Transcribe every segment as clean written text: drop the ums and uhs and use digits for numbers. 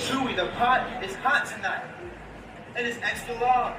Chewy, the pot is hot tonight. It is extra large.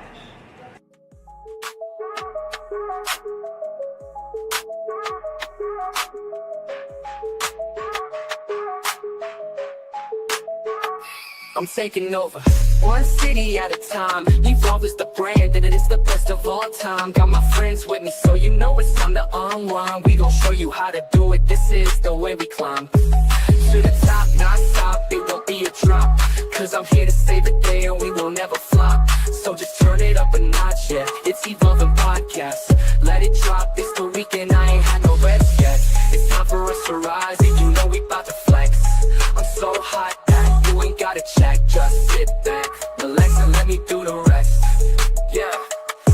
I'm taking over, one city at a time. Evolve is the brand, and it is the best of all time. Got my friends with me, so you know it's time to unwind. We gon' show you how to do it, this is the way we climb. To the top, not stop, it won't be a drop. Cause I'm here to save the day, and we will never flop. So just turn it up a notch, yeah. It's Evolving Podcast. Let it drop, it's the weekend, I ain't had no rest yet. It's time for us to rise, and you know we bout to flex. I'm so hot that you ain't gotta check. Just sit back, relax, and let me do the rest. Yeah,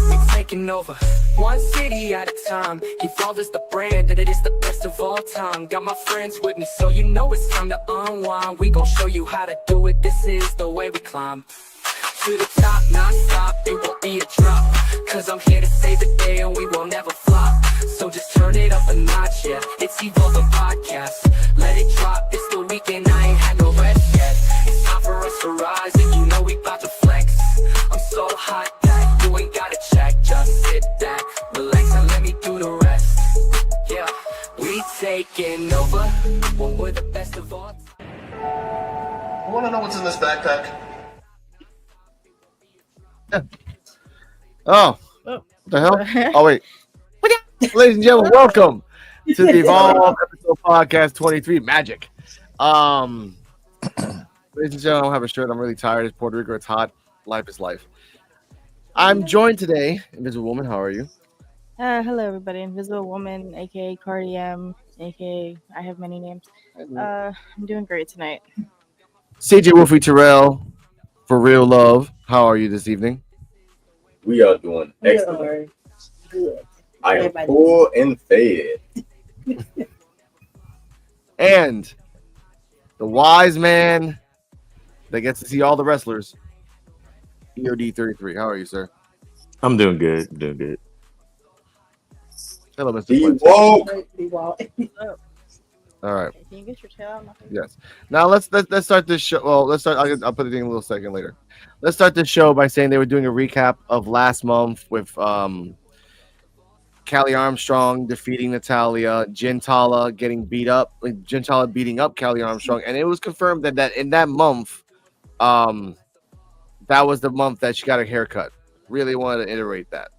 we taking over, one city at a time. Evolve is the brand, and it is the best of all time. Got my friends with me, so you know it's time to unwind. We gon' show you how to do it, this is the way we climb. To the top, not stop, it won't be a drop. Cause I'm here to save the day, and we will never flop. So just turn it up a notch, yeah. It's Evolving Podcast. Let it drop, it's the weekend, I ain't had no rest yet. It's time for us to rise, and you know we bout to flex. I'm so hot that you ain't gotta check. Just sit back, relax, and let me do the rest. Yeah, we taking over, when we're the best of all time. You wanna know what's in this backpack? Oh, what the hell? Oh, wait. Ladies and gentlemen, welcome to the Evolve episode podcast 23 Magic. Ladies and gentlemen, I don't have a shirt. I'm really tired. It's Puerto Rico. It's hot. Life is life. I'm joined today, Invisible Woman. How are you? Hello, everybody. Invisible Woman, aka Cardi M, aka I have many names. I'm doing great tonight. Ceejaywolfy Terrell, for real love. How are you this evening? We are doing excellent. Good. I am full and fed. And the wise man that gets to see all the wrestlers, EOD33. How are you, sir? I'm doing good. Doing good. Hello, Mr. Be Quincy. woke. All right. Can you get your tail out of my face? Yes. Now let's start this show. Well, let's start. I'll put it in a little second later. Let's start this show by saying they were doing a recap of last month with Callie Armstrong defeating Natalia, Tala getting beat up, Tala beating up Callie Armstrong, and it was confirmed that in that month, that was the month that she got her haircut. Really wanted to iterate that.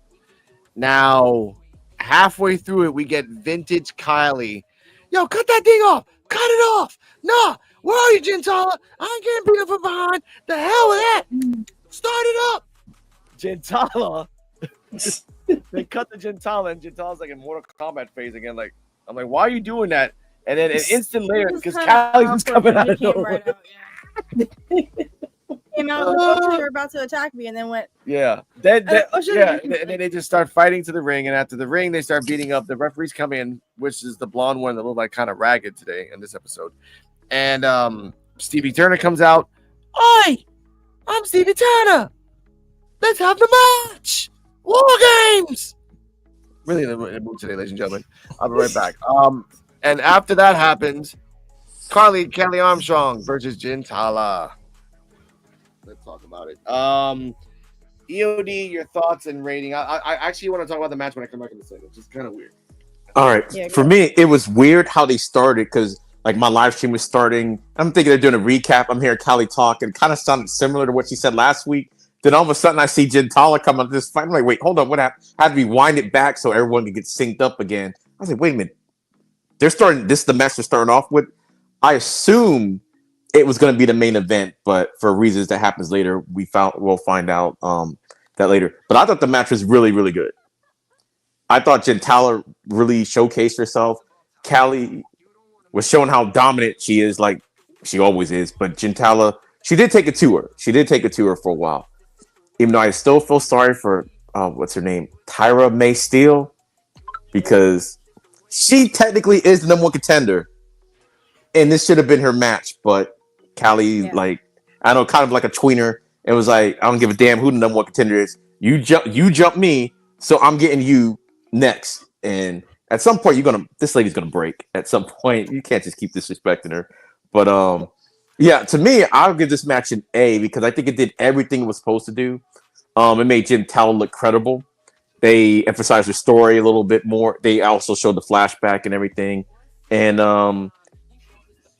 Now, halfway through it, we get vintage Kylie. Yo, cut that thing off. Cut it off. Nah, where are you, Tala? I ain't getting beat up from behind. The hell with that. Start it up. Tala. They cut the Tala, and Tala's like in Mortal Kombat phase again. Like, I'm like, why are you doing that? And then an instant later, because Callie's just coming out of nowhere. Came out, they were about to attack me, and then went. Yeah. And then they just start fighting to the ring, and after the ring, they start beating up. The referees come in, which is the blonde one that looked like kind of ragged today in this episode. And Stevie Turner comes out. Oi! I'm Stevie Turner. Let's have the match. War Games. Really in the mood today, ladies and gentlemen. I'll be right back. And after that happens, Callie Armstrong versus Tala. Let's talk about it. EOD, your thoughts and rating. I actually want to talk about the match when I come back in the second. It's just kind of weird. All right. Yeah, For me, it was weird how they started because like my live stream was starting. I'm thinking they're doing a recap. I'm hearing Callie talk and kind of sounded similar to what she said last week. Then all of a sudden I see Tala come up this fight. I'm like, wait, hold on. What happened? I had to rewind it back so everyone could get synced up again. I was like, wait a minute. They're starting. This is the match they're starting off with. I assume it was going to be the main event, but for reasons that happens later, we'll find out that later. But I thought the match was really, really good. I thought Tala really showcased herself. Callie was showing how dominant she is, like she always is. But Tala, she did take it to her. She did take it to her for a while. Even though I still feel sorry for what's her name, Tyra May Steele, because she technically is the number one contender, and this should have been her match. But Callie, like, I don't know, kind of like a tweener, and was like, I don't give a damn who the number one contender is. You jump me, so I'm getting you next. And at some point, this lady's gonna break. At some point, you can't just keep disrespecting her. But Yeah, to me, I'll give this match an A because I think it did everything it was supposed to do. It made Jim Tala look credible. They emphasized the story a little bit more. They also showed the flashback and everything. And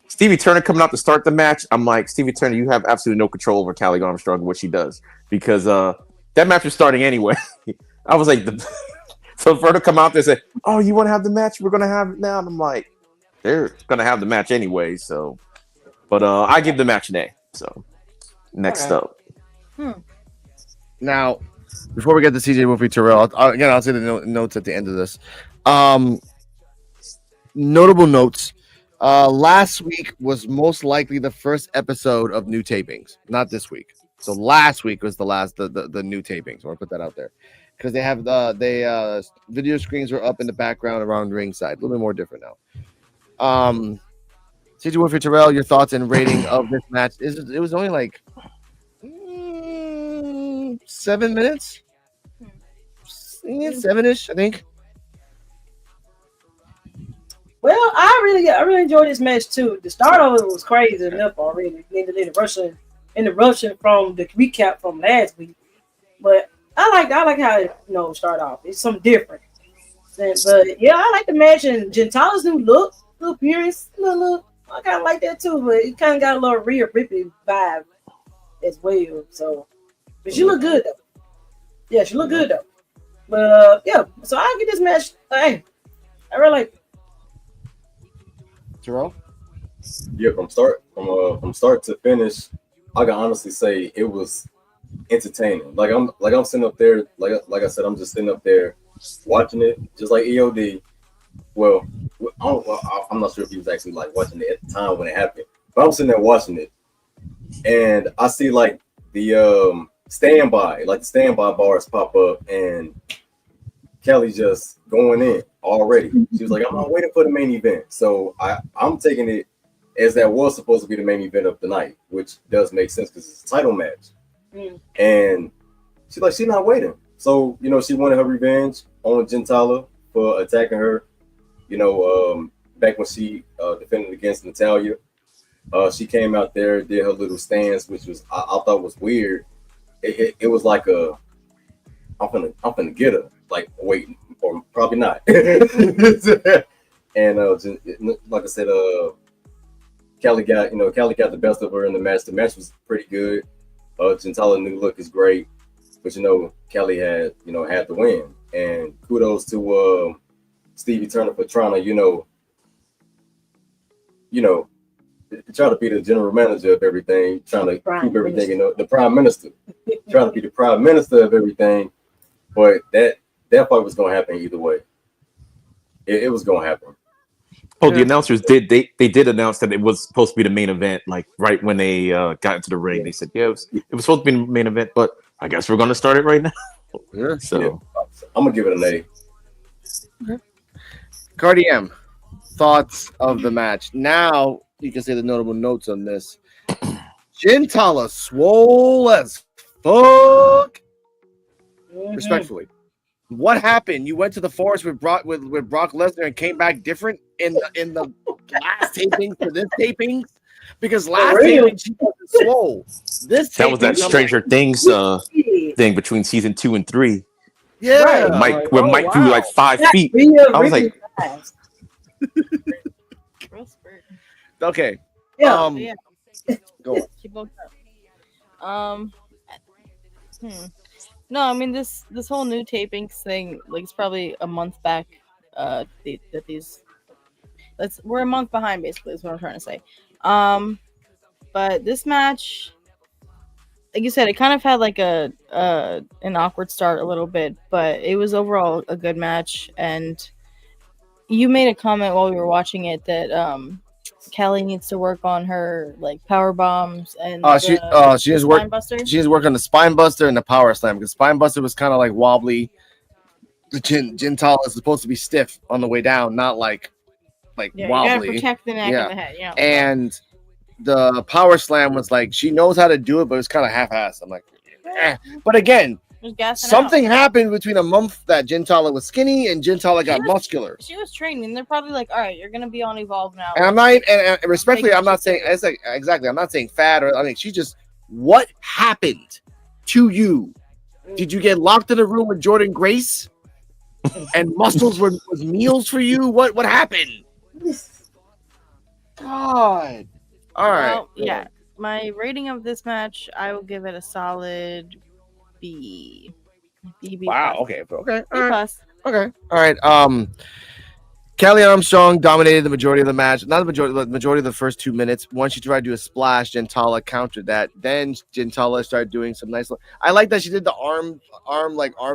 Stevie Turner coming out to start the match, I'm like, Stevie Turner, you have absolutely no control over Callie Armstrong and what she does because that match was starting anyway. I was like, so for her to come out there and say, "Oh, you want to have the match? We're gonna have it now," and I'm like, they're gonna have the match anyway. So, but I give the match an A. So, next up. Now, before we get to Ceejaywolfy Terrell, I'll say the notes at the end of this. Notable notes. Last week was most likely the first episode of new tapings, not this week. So last week was the new tapings. I want to put that out there because they have video screens were up in the background around ringside. A little bit more different now. Ceejaywolfy Terrell, your thoughts and rating of this match? It was only like 7 minutes, 7-ish, I think. Well, I really enjoyed this match too. The start of it was crazy enough already. The interruption from the recap from last week, but I like how it start off. It's something different. But yeah, I like the match and Gentala's new look, appearance, look. I kind of like that too, but it kind of got a little Rhea Ripley vibe as well. So, but she look good though. Yeah, she look good though. But yeah, so I'll get this match. Hey, I really like it. Terrell? Yeah, from start to finish, I can honestly say it was entertaining. Like I'm sitting up there, like I said, I'm just sitting up there watching it, just like EOD. Well, I'm not sure if he was actually like watching it at the time when it happened, but I'm sitting there watching it, and I see like the standby bars pop up, and Kelly just going in already. She was like, "I'm not waiting for the main event," so I'm taking it as that was supposed to be the main event of the night, which does make sense because it's a title match. And she's not waiting. So, she wanted her revenge on Gentala for attacking her, back when she defended against Natalya. She came out there, did her little stance, which was I thought was weird. It was like I'm finna get her. Like, wait, or probably not. And like I said, Callie got the best of her in the match. The match was pretty good. Gentala's new look is great, but Callie had the win. And kudos to Stevie Turner for trying to try to be the general manager of everything, trying to keep everything, the prime minister, trying to be the prime minister of everything. But that fight was going to happen either way. It was going to happen. Oh, the announcers did announce that it was supposed to be the main event. Like right when they got into the ring, they said, "Yeah, it was supposed to be the main event." But I guess we're going to start it right now. Yeah. So I'm gonna give it an A. Okay. Cardi M, thoughts of the match. Now you can say the notable notes on this. Gentala swole as fuck. Respectfully, what happened? You went to the forest with Brock Lesnar and came back different in the last taping to this taping, because last taping she wasn't swole. That was that Stranger Things thing between season 2 and 3. Yeah, Mike grew like 5 feet. I was like, okay. Yeah. Go on. She woke up. No, I mean this whole new tapings thing, like it's probably a month back. We're a month behind, basically, is what I'm trying to say. But this match, like you said, it kind of had like an awkward start a little bit, but it was overall a good match. And you made a comment while we were watching it that Callie needs to work on her like power bombs and she has work. She has work on the spine buster and the power slam, because spine buster was kind of like wobbly. The Gentala is supposed to be stiff on the way down, not like wobbly. You gotta protect the neck and the head. Yeah. And the power slam was like she knows how to do it, but it's kind of half-assed. I'm like, eh. But again, Just gassing Something out. happened between a month that Gentala was skinny and Gentala got was- muscular. She was training. They're probably like, all right, you're gonna be on Evolve now. And I'm not, and respectfully, Big I'm not saying it's like exactly. I'm not saying fat or I mean, she just what happened to you? Did you get locked in a room with Jordan Grace? And muscles was meals for you? What happened? God. All right. Well, yeah. My rating of this match, I will give it a solid B. B Wow. plus. Okay. B All right. plus. Okay. All right. Kelly Armstrong dominated the majority of the match. Not the majority, but the majority of the first 2 minutes. Once she tried to do a splash, Gentala countered that. Then Gentala started doing some nice. I like that she did the arm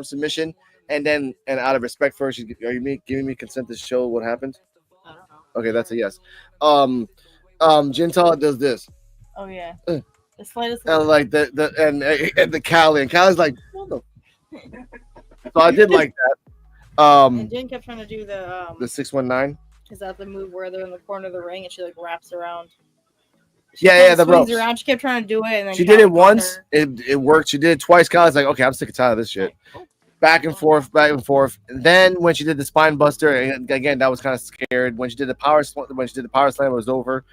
submission, and out of respect for her, are you giving me consent to show what happened? I don't know. Okay, that's a yes. Gentala does this. Oh yeah. The slightest. And like the Callie, and Callie's like, what the? So I did like that. And Jen kept trying to do The 619. Is that the move where they're in the corner of the ring and she like wraps around? Yeah, the swings ropes. around. She kept trying to do it, and then She did it Callie caught once. her. It worked. She did it twice. Callie's like, okay, I'm sick and tired of this shit. Back and forth. And then when she did the spine buster, and again, that was kind of scared. When she did the power slam, it was over.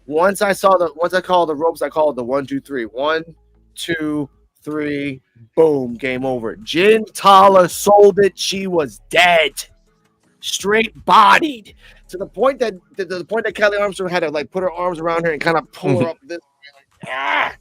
Once I called the ropes, I called the 1, 2, 3. 1, 2, 3. Boom, game over. Gentala sold it. She was dead, straight bodied, to the point that Kelly Armstrong had to like put her arms around her and kind of pull her up this way, like,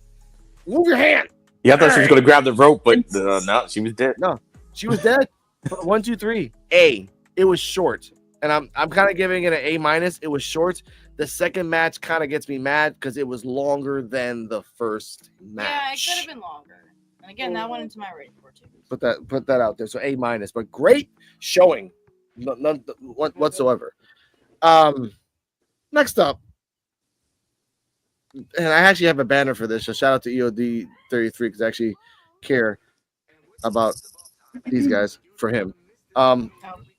move your hand. Yeah, I thought she was going to grab the rope, but no, she was dead. No, she was dead. 1, 2, 3. A. It was short, and I'm kind of giving it an A-. It was short. The second match kind of gets me mad because it was longer than the first match. Yeah, it could have been longer. And again, that went into my rating for too. Put that out there. So A-, but great showing, none whatsoever. Next up, and I actually have a banner for this. So shout out to EOD 33 because I actually care about these guys for him.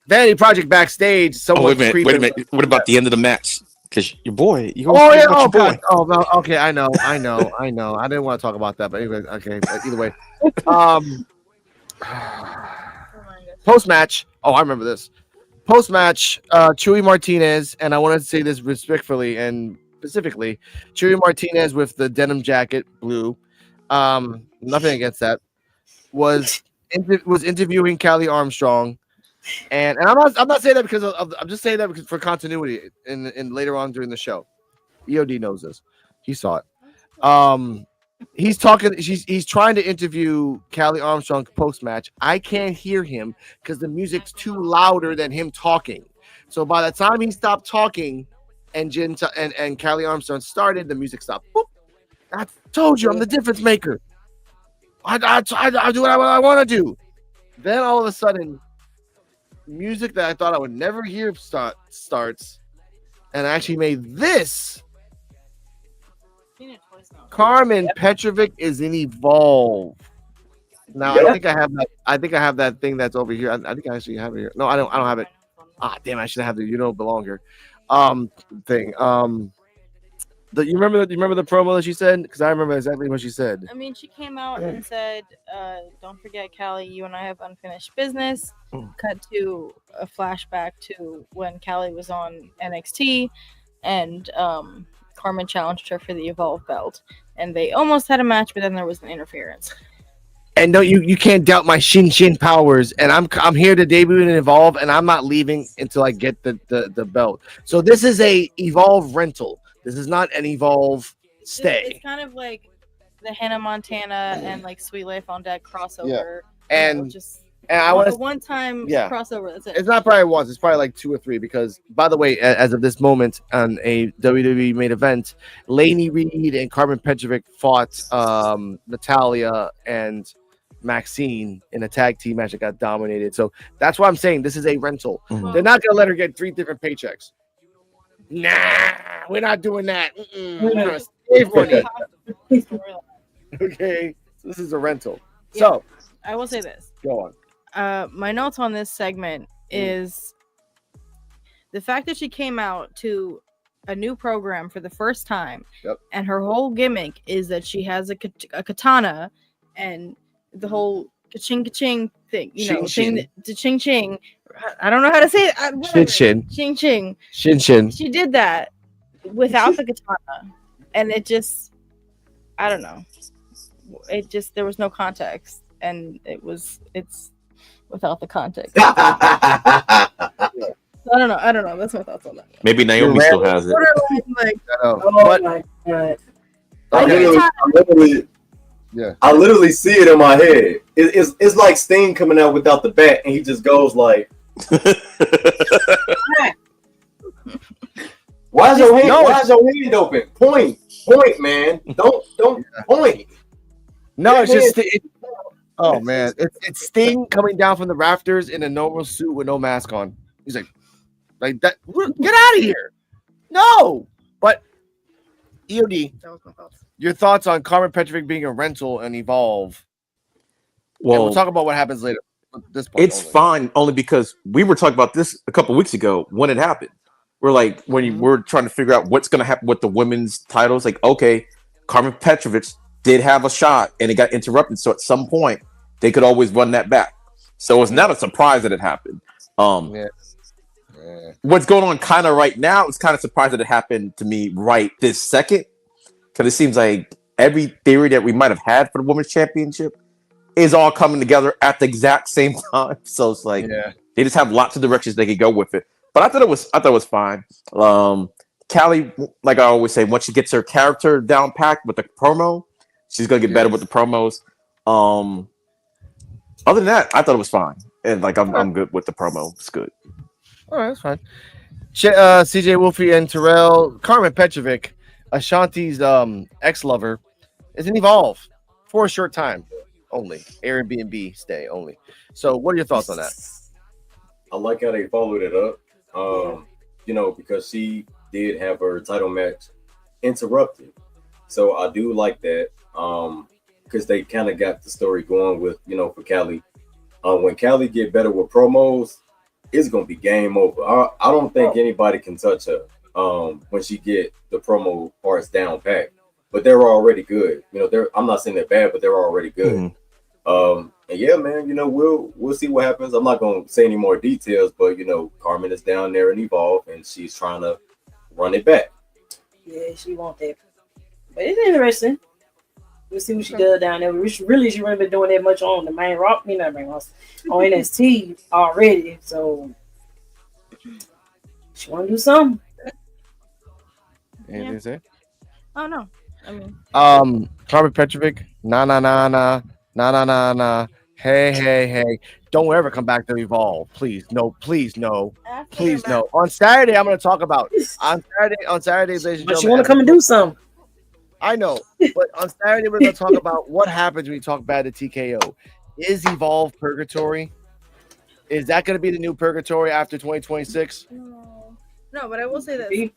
Vanity Project backstage. Wait a minute. What about the end of the match? Because your boy. God. Oh, no, okay. I know. I didn't want to talk about that, but anyway, okay. Either way, post match. Oh, I remember this. Post match, Chuy Martinez, and I wanted to say this respectfully and specifically, Chuy Martinez with the denim jacket, blue. Nothing against that. Was interviewing Kelly Armstrong. And I'm not saying that because I'm just saying that because for continuity in later on during the show. EOD knows this. He saw it. He's talking. He's trying to interview Kelly Armstrong post match. I can't hear him because the music's too louder than him talking. So by the time he stopped talking, and Kelly Armstrong started, the music stopped. Boop. I told you I'm the difference maker. I do what I want to do. Then all of a sudden, music that I thought I would never hear starts, and I actually made this. Carmen Petrovic is in Evolve. Now I think I have that. I think I have that thing that's over here. I think I actually have it here. No, I don't have it. Ah, damn! I should have the belong here. Thing. You remember the promo that she said? Because I remember exactly what she said. I mean, she came out and said, "Don't forget, Callie, you and I have unfinished business." Cut to a flashback to when Callie was on NXT, and Carmen challenged her for the Evolve belt, and they almost had a match, but then there was an interference. And no, you can't doubt my Shin powers, and I'm here to debut and Evolve, and I'm not leaving until I get the belt. So this is a Evolve rental. This is not an Evolve stay. It's kind of like the Hannah Montana and like Sweet Life on Deck crossover. Yeah. And I want a one-time crossover. That's it. It's not probably once. It's probably like 2 or 3. Because by the way, as of this moment on a WWE main event, Lainey Reed and Carmen Petrovic fought Natalia and Maxine in a tag team match that got dominated. So that's why I'm saying this is a rental. Mm-hmm. They're not gonna let her get 3 different paychecks. Nah, we're not doing that. We're gonna save money. Okay, so this is a rental. Yeah, so I will say this. Go on. My notes on this segment is the fact that she came out to a new program for the first time, and her whole gimmick is that she has a katana, and the whole ka-ching ka-ching thing, Ching, thing ching. the ching ching. I don't know how to say it. Shin shin. Ching ching. Shin shin. She did that without the katana, and it just, I don't know. It just, there was no context, and it's without the context. I don't know. That's my thoughts on that. Maybe Naomi still has it. Borderline, like, Oh my god. I literally see it in my head. It's like Sting coming out without the bat, and he just goes like, "Why is your hand? Why is your hand open? Point, man. Don't point." No, it's just oh man, it's Sting coming down from the rafters in a normal suit with no mask on. He's like that. Get out of here! No, but EOD. that was my thoughts. Your thoughts on Carmen Petrovic being a rental and Evolve? Well, and we'll talk about what happens later. This part it's fine only because we were talking about this a couple weeks ago when it happened. We're like, when you were trying to figure out what's going to happen with the women's titles, like, okay, Carmen Petrovic did have a shot and it got interrupted. So at some point, they could always run that back. So it's not a surprise that it happened. What's going on kind of right now, it's kind of surprised that it happened to me right this second. Because it seems like every theory that we might have had for the women's championship is all coming together at the exact same time. So it's like they just have lots of directions they could go with it. But I thought it was fine. Callie, like I always say, once she gets her character down packed with the promo, she's gonna get better with the promos. Other than that, I thought it was fine. And like I'm good with the promo. It's good. All right, that's fine. Ceejaywolfy and Terrell, Carmen Petrovic, Ashanti's ex-lover, is an Evolve for a short time only. Airbnb stay only. So what are your thoughts on that? I like how they followed it up. Because she did have her title match interrupted. So I do like that. Because they kind of got the story going with, for Callie. When Callie get better with promos, it's gonna be game over. I don't think anybody can touch her when she get the promo parts down packed. But they're already good. I'm not saying they're bad, but they're already good. And yeah, man, we'll see what happens. I'm not gonna say any more details, but Carmen is down there in Evolve and she's trying to run it back. Yeah, she wants that. But it's interesting. We'll see what she does down there. She really been doing that much on the main rock, on NXT already. So she want to do something. Anything to say? Oh no, I mean, Carmen Petrovic, nah. Hey. Don't ever come back to Evolve, please. No, please, no. Please, no. On Saturday, I'm going to talk about on Saturday, ladies and gentlemen. But she want to come and do something. I know, but on Saturday we're going to talk about what happens when you talk bad to TKO. Is Evolve purgatory? Is that going to be the new purgatory after 2026? No, but I will say this.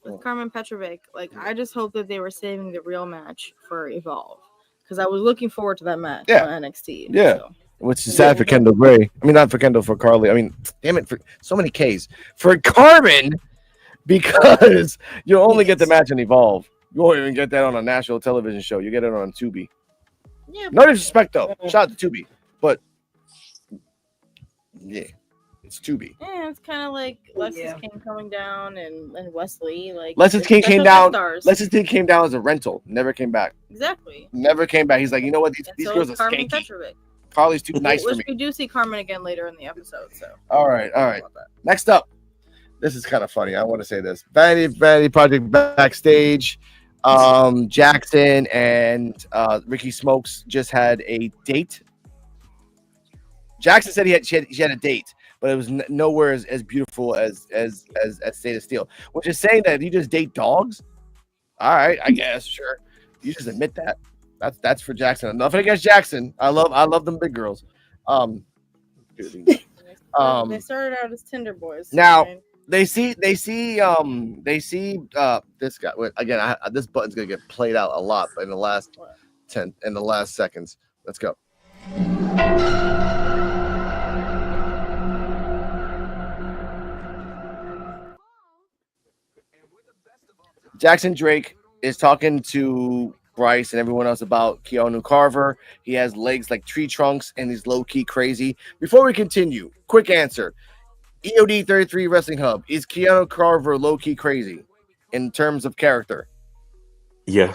With Carmen Petrovic, like, I just hope that they were saving the real match for Evolve, because I was looking forward to that match on NXT. Yeah. So. Which is sad for Kendall Gray. I mean, not for Kendall, for Carly. I mean, damn it, for so many Ks. For Carmen, because you'll only get the match in Evolve. You won't even get that on a national television show. You get it on Tubi. Yeah. No disrespect, though. Shout out to Tubi. But, yeah, it's Tubi. Yeah, it's kind of like Lexus King coming down and Wesley. Like, Lexus King came down. Lexus King came down as a rental. Never came back. Exactly. Never came back. He's like, you know what? These girls are Carmen skanky. Petrovic. Carly's too nice for me. We do see Carmen again later in the episode. So. All right. Next up. This is kind of funny. I want to say this. Vanity Project backstage. Jackson and Ricky Smokes just had a date. Jackson said she had a date, but it was nowhere as beautiful as State of Steel, which is saying that you just date dogs. All right, I guess, sure. You just admit that. That's for Jackson. Nothing against Jackson. I love them big girls. They started out as Tinder boys. Now they see this guy again. This button's gonna get played out a lot in the last seconds. Let's go. Jackson Drake is talking to Bryce and everyone else about Keanu Carver. He has legs like tree trunks and he's low key crazy. Before we continue, quick answer: EOD 33 Wrestling Hub, is Keanu Carver low key crazy in terms of character? Yeah.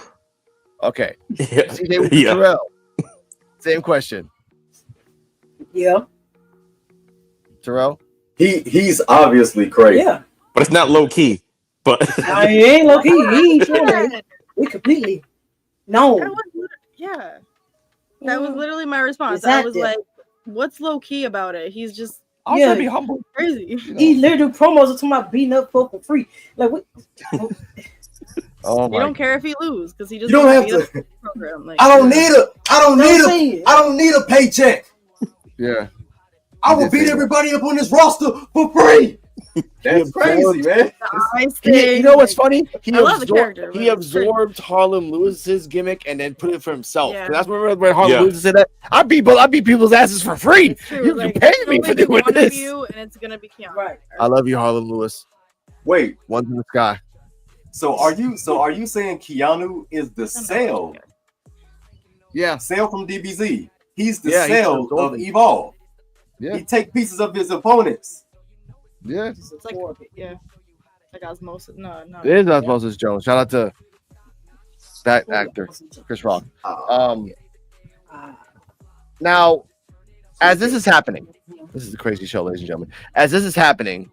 Okay. Yeah. CJ Yeah. Terrell, same question. Yeah. Terrell, He's obviously crazy. Yeah. But it's not low key. But I ain't low key. He ain't showing that. We completely no. Yeah. That was literally my response. It's I out was there. like, what's low key about it? He's just I'll Yeah. be humble. crazy. He literally do promos talking about beating up folk for free. Like what? Oh You my! don't care if he lose because he just You don't wants have beat to. up the program. Like, I don't I'm saying. need a paycheck. Yeah, I He will did say beat that. everybody up on this roster for free. That's crazy, man. ice you thing, know what's like, funny? I love the character, He but it's crazy. absorbed Harlem Lewis's gimmick and then put it for himself. Yeah. That's when Harlem Yeah. Lewis said that I beat people's asses for free. It's true. You like, can pay there's me only for be doing one this. of you, and it's gonna be Keanu. Right. I love you, Harlem Lewis. Wait, One's in the sky. so are you saying Keanu is the Cell? Yeah, Cell from DBZ. He's the Yeah, he's Cell of absorbing. Evolve. yeah, He take pieces of his opponents. yeah. It's like like osmosis. No. It is Osmosis Jones. Shout out to that actor, Chris Rock. Now, as this is happening, this is a crazy show, ladies and gentlemen. As this is happening,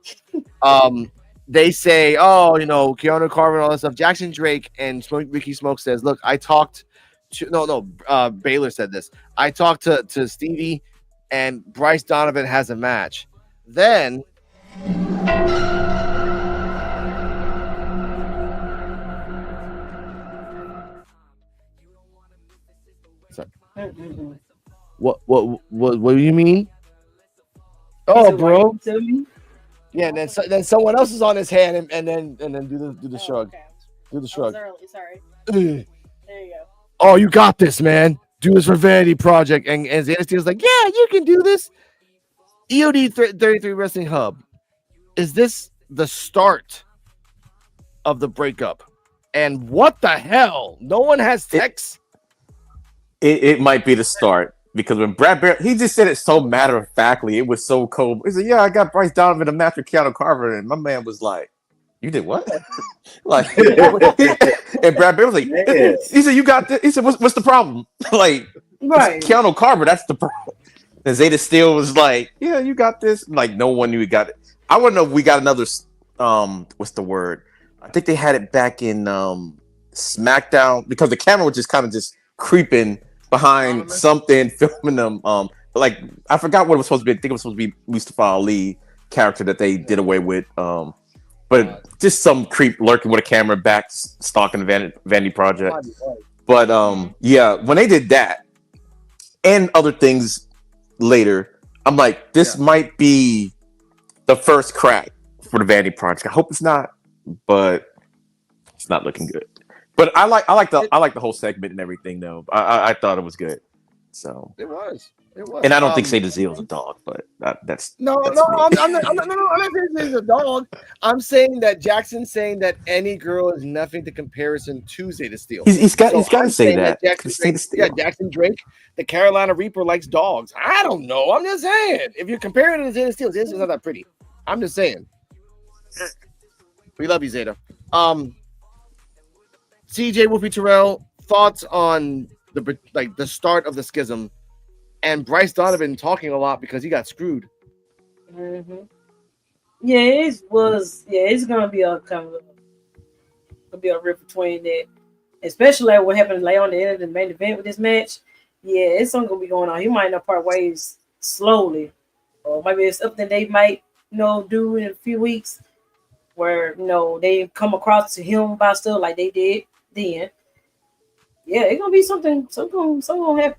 they say, oh, Keanu Carver and all that stuff. Jackson Drake and Ricky Smoke says, look, I talked to Baylor said this. I talked to Stevie, and Bryce Donovan has a match. Then what do you mean? Oh, bro. Yeah, and then someone else is on his hand, and then do the shrug. Okay. Do the I shrug. was early. Sorry. Ugh. There you go. Oh, you got this, man. Do this for Vanity Project. And Xana Steele's like, yeah, you can do this. EOD 33 Wrestling Hub. Is this the start of the breakup? And what the hell? No one has texts. it might be the start. Because when Brad Barrett, he just said it so matter of factly, it was so cold. He said, "Yeah, I got Bryce Donovan a match with Keanu Carver," and my man was like, "You did what?" Like, and Brad Barrett was like, Man. "He said, you got this." He said, "What's the problem?" Like, Right. it's Keanu Carver, that's the problem. And Zeta Steele was like, "Yeah, you got this." Like, no one knew he got it. I want to know if we got another. What's the word? I think they had it back in SmackDown because the camera was just kind of just creeping behind something, filming them. Like I forgot what it was supposed to be. I think it was supposed to be Mustafa Ali character that they did away with. But just some creep lurking with a camera back, stalking the Vanity Project. But yeah, when they did that and other things later, I'm like, this might be the first crack for the Vanity Project. I hope it's not, but it's not looking good. But I like the whole segment and everything though. I thought it was good. So It was. and I don't think Zeta Zeal is a dog, but that's No, that's no, me. I'm not saying he's a dog. I'm saying that Jackson's saying that any girl is nothing to comparison to Zeta Steele. He's got So to I'm say saying that. Jackson Drake, Jackson Drake, the Carolina Reaper likes dogs. I don't know. I'm just saying. If you're comparing it to Zeta Steele's not that pretty. I'm just saying. We love you, Zeta. Ceejaywolfy Terrell, thoughts on the start of the schism and Bryce Donovan talking a lot because he got screwed. Mm-hmm. Yeah, it's gonna be a kind of a rip between that, especially like what happened later on the end of the main event with this match. Yeah, it's something gonna be going on. He might not part ways slowly, or maybe it's something they might do in a few weeks, where they come across to him about stuff like they did then. Yeah, it's gonna be something gonna happen.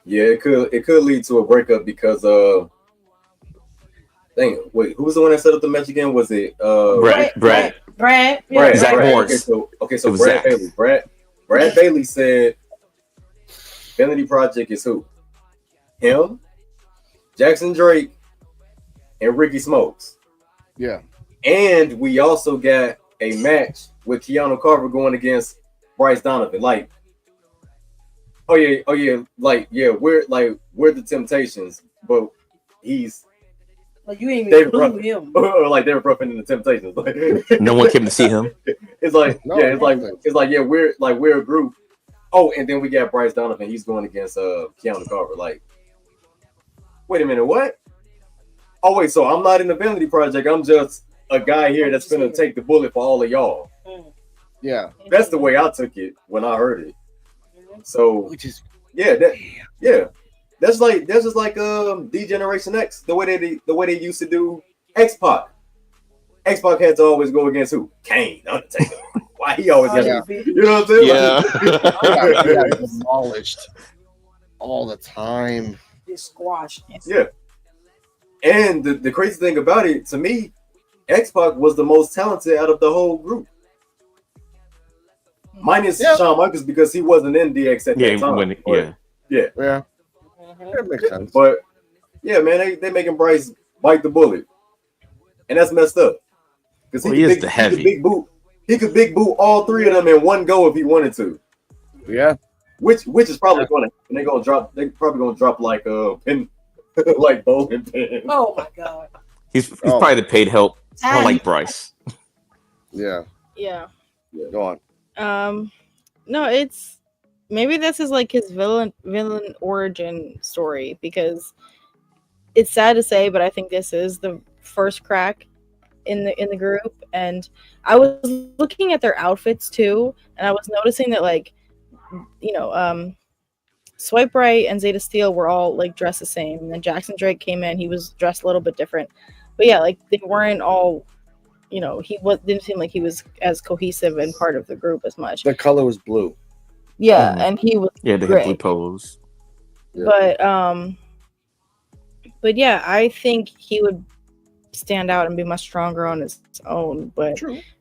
Yeah, it could lead to a breakup because wait, who was the one that set up the match again? Was it Brad? Yeah, Zach Brad. Morris. Okay, so It was Brad Zach. Bailey. Brad Bailey said Vanity Project is who? Him, Jackson Drake, and Ricky Smokes. Yeah. And we also got a match with Keanu Carver going against Bryce Donovan. Like, oh yeah, like we're the Temptations, but he's Like you ain't even David include Ruffin, him. or like David Ruffin in the Temptations. No one came to see him. It's like No, we're a group. Oh, and then we got Bryce Donovan. He's going against Keanu Carver. Like, wait a minute, what? Oh wait, so I'm not in the Vanity Project. I'm just a guy here that's gonna take the bullet for all of y'all. Yeah, That's the way I took it when I heard it. So which is yeah, that's just like D Generation X, the way they used to do X-Pac. X-Pac had to always go against who? Kane, Undertaker. Why he always got to, you know what I'm saying? Yeah. he got demolished all the time. Just squashed. Yeah. And the crazy thing about it, to me, X-Pac was the most talented out of the whole group. Minus Shawn Michaels because he wasn't in DX at that time. Yeah. That makes sense. But yeah, man, they making Bryce bite the bullet, and that's messed up. Because he is the heavy. He could big boot all three of them in one go if he wanted to. Yeah. Which is probably going to, and they're probably going to drop like pin, like bowling pin. Oh my god. He's probably the paid help. I don't like Bryce. Yeah. Yeah. Go on. No, it's maybe this is like his villain origin story, because it's sad to say, but I think this is the first crack in the group. And I was looking at their outfits too, and I was noticing that, like, you know, Swipe Right and Zeta Steel were all like dressed the same, and then Jackson Drake came in, he was dressed a little bit different, but yeah, like they weren't all, you know, didn't seem like he was as cohesive and part of the group as much. The color was blue. Yeah, and he was they had blue polos. Yeah. But yeah, I think he would stand out and be much stronger on his own. But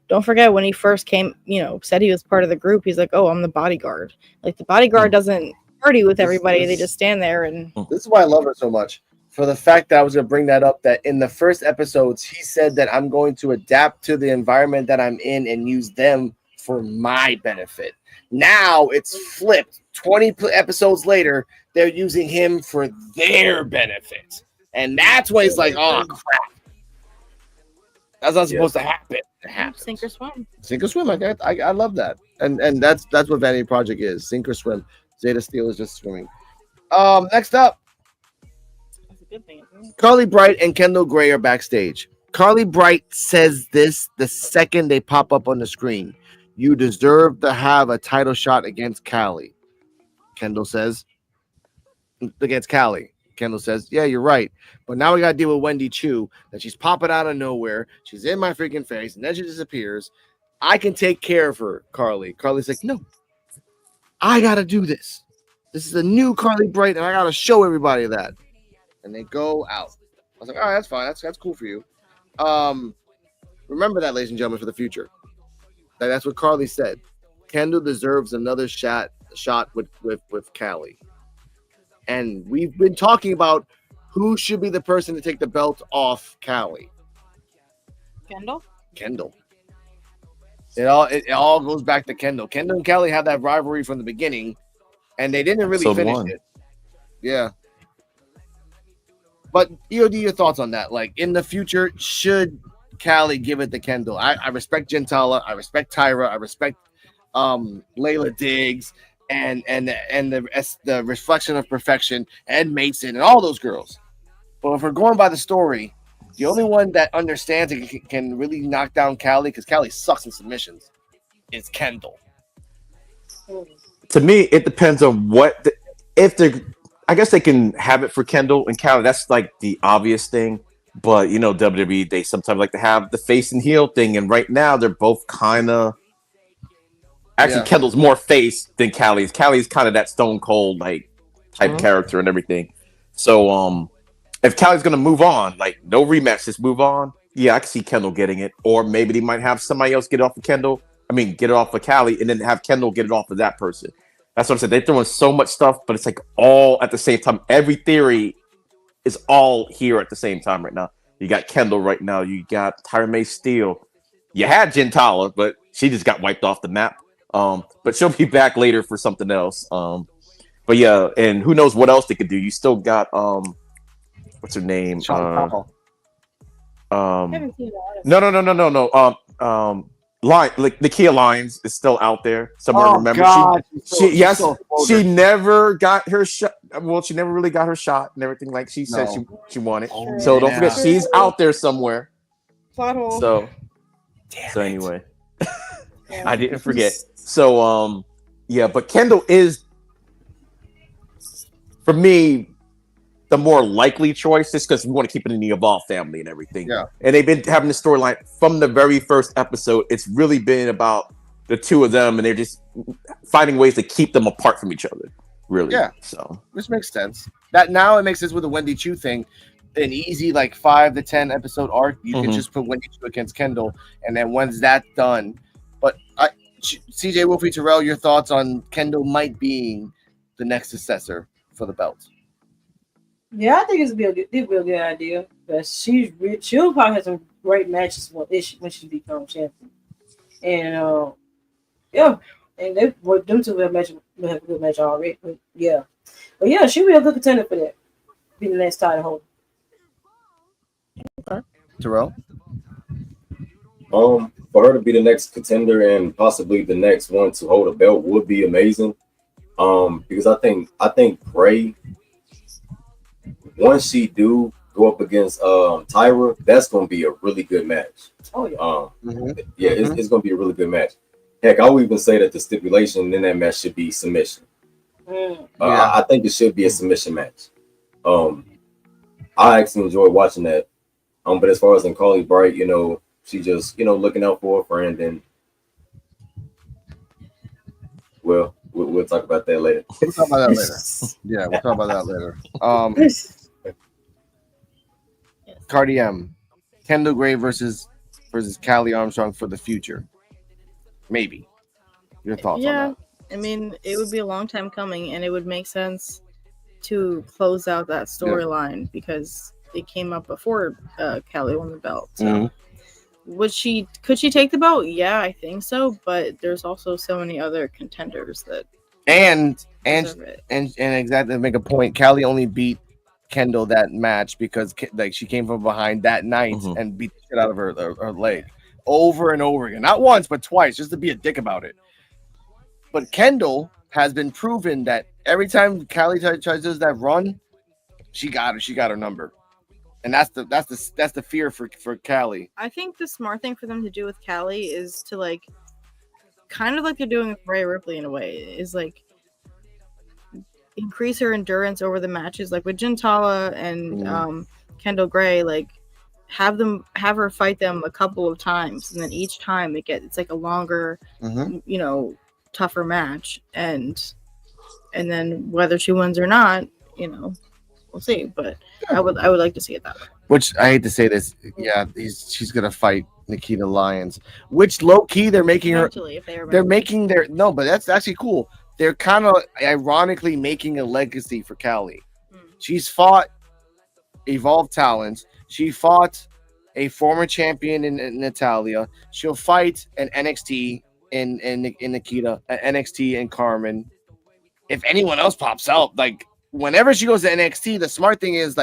don't forget, when he first came, you know, said he was part of the group, he's like, "Oh, I'm the bodyguard." Like, the bodyguard doesn't party with everybody; they just stand there. And this is why I love her so much. For the fact that I was going to bring that up, that in the first episodes, he said that I'm going to adapt to the environment that I'm in and use them for my benefit. Now it's flipped. 20 episodes later, they're using him for their benefit. And that's when he's like, oh, crap. That's not supposed to happen. It happens. Sink or swim. Sink or swim. I love that. And that's what Vanity Project is. Sink or swim. Zeta Steel is just swimming. Next up. Good thing, isn't it? Carly Bright and Kendall Gray are backstage. Carly Bright says this the second they pop up on the screen. You deserve to have a title shot against Callie. Kendall says, against Callie. Kendall says, yeah, you're right. But now we got to deal with Wendy Chu, that she's popping out of nowhere. She's in my freaking face, and then she disappears. I can take care of her, Carly. Carly's like, no, I got to do this. This is a new Carly Bright, and I got to show everybody that. And they go out. I was like, all right, that's fine. That's cool for you. Remember that, ladies and gentlemen, for the future. That's what Carly said. Kendall deserves another shot with Callie. And we've been talking about who should be the person to take the belt off Callie. Kendall. It all goes back to Kendall. Kendall and Callie had that rivalry from the beginning, and they didn't really finish it. Yeah. But EOD, your thoughts on that? Like, in the future, should Callie give it to Kendall? I respect Gentala. I respect Tyra. I respect Layla Diggs and the Reflection of Perfection and Mason and all those girls. But if we're going by the story, the only one that understands and can really knock down Callie, because Callie sucks in submissions, is Kendall. To me, it depends on if they're. I guess they can have it for Kendall and Callie. That's like the obvious thing. But, you know, WWE, they sometimes like to have the face and heel thing. And right now, they're both kind of... Actually, Kendall's more face than Callie's. Callie's kind of that Stone Cold, like, type character and everything. So, if Callie's going to move on, like, no rematch, just move on, yeah, I can see Kendall getting it. Or maybe they might have somebody else get it off of Kendall. Get it off of Callie, and then have Kendall get it off of that person. That's what I said. They're throwing so much stuff, but it's like all at the same time. Every theory is all here at the same time right now. You got Kendall right now. You got Tyra May Steele. you had Tala, but she just got wiped off the map. But she'll be back later for something else. But yeah, and who knows what else they could do? You still got what's her name? Chantal. No. Like Nakia Lyons is still out there. Someone remember God. she never got her shot. Well, she never really got her shot and everything like she said she wanted. So don't forget she's out there somewhere. Plot hole. So anyway, I didn't forget. So yeah, but Kendall is for me the more likely choice, just because we want to keep it in the Evolve family and everything. Yeah. And they've been having the storyline from the very first episode. It's really been about the two of them, and they're just finding ways to keep them apart from each other. Really. Yeah. So which makes sense. That now it makes sense with the Wendy Chu thing. An easy 5 to 10 episode arc. You can just put Wendy Chu against Kendall, and then once that's done. But Ceejaywolfy, Terrell, your thoughts on Kendall might being the next successor for the belt? Yeah, I think it'd be a good idea. But she'll probably have some great matches when she becomes champion. And and them two have a good match already. But yeah, she'll be a good contender for that. Be the next title holder. Okay. Terrell? For her to be the next contender and possibly the next one to hold a belt would be amazing. Because I think Bray, once she do go up against Tyra, that's gonna be a really good match. Oh yeah. It's gonna be a really good match. Heck, I would even say that the stipulation in that match should be submission. I think it should be a submission match. I actually enjoy watching that. But as far as in Carly Bright, she just looking out for her friend, and well, we'll talk about that later. We'll talk about that later. Yeah, we'll talk about that later. Cardi M, Kendall Gray versus Callie Armstrong for the future. Maybe. Your thoughts on that? I mean, it would be a long time coming, and it would make sense to close out that storyline because it came up before Callie won the belt. So could she take the belt? Yeah, I think so. But there's also so many other contenders that and exactly to make a point, Callie only beat Kendall that match because she came from behind that night and beat the shit out of her leg over and over again, not once but twice, just to be a dick about it. But Kendall has been proven that every time Callie tries to do that run, she got her number. And that's the fear for Callie. I think the smart thing for them to do with Callie is to kind of like they're doing with Rhea Ripley in a way, is increase her endurance over the matches, like with Tala and Kendall Gray, have her fight them a couple of times, and then each time it's a longer, tougher match, and then whether she wins or not, we'll see. But I would like to see it that way. Which I hate to say this, she's gonna fight Nikita Lyons, which low key they're making her. They're making but that's actually cool. They're kind of ironically making a legacy for Callie. She's fought Evolve Talent. She fought a former champion in Natalia. She'll fight an NXT in Nikita, an NXT and Carmen. If anyone else pops out, whenever she goes to NXT, the smart thing is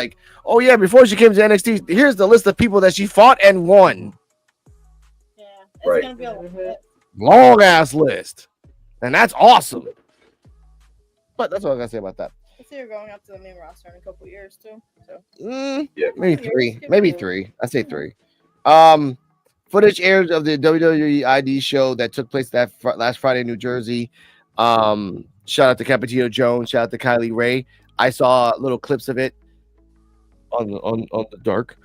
oh yeah, before she came to NXT, here's the list of people that she fought and won. Yeah, it's right. gonna be a long ass list, and that's awesome. But that's what I gotta say about that. I see her going up to the main roster in a couple years too. So maybe three. I say 3. Footage aired of the WWE ID show that took place last Friday in New Jersey. Shout out to Coquito Jones. Shout out to Kylie Ray. I saw little clips of it on the dark.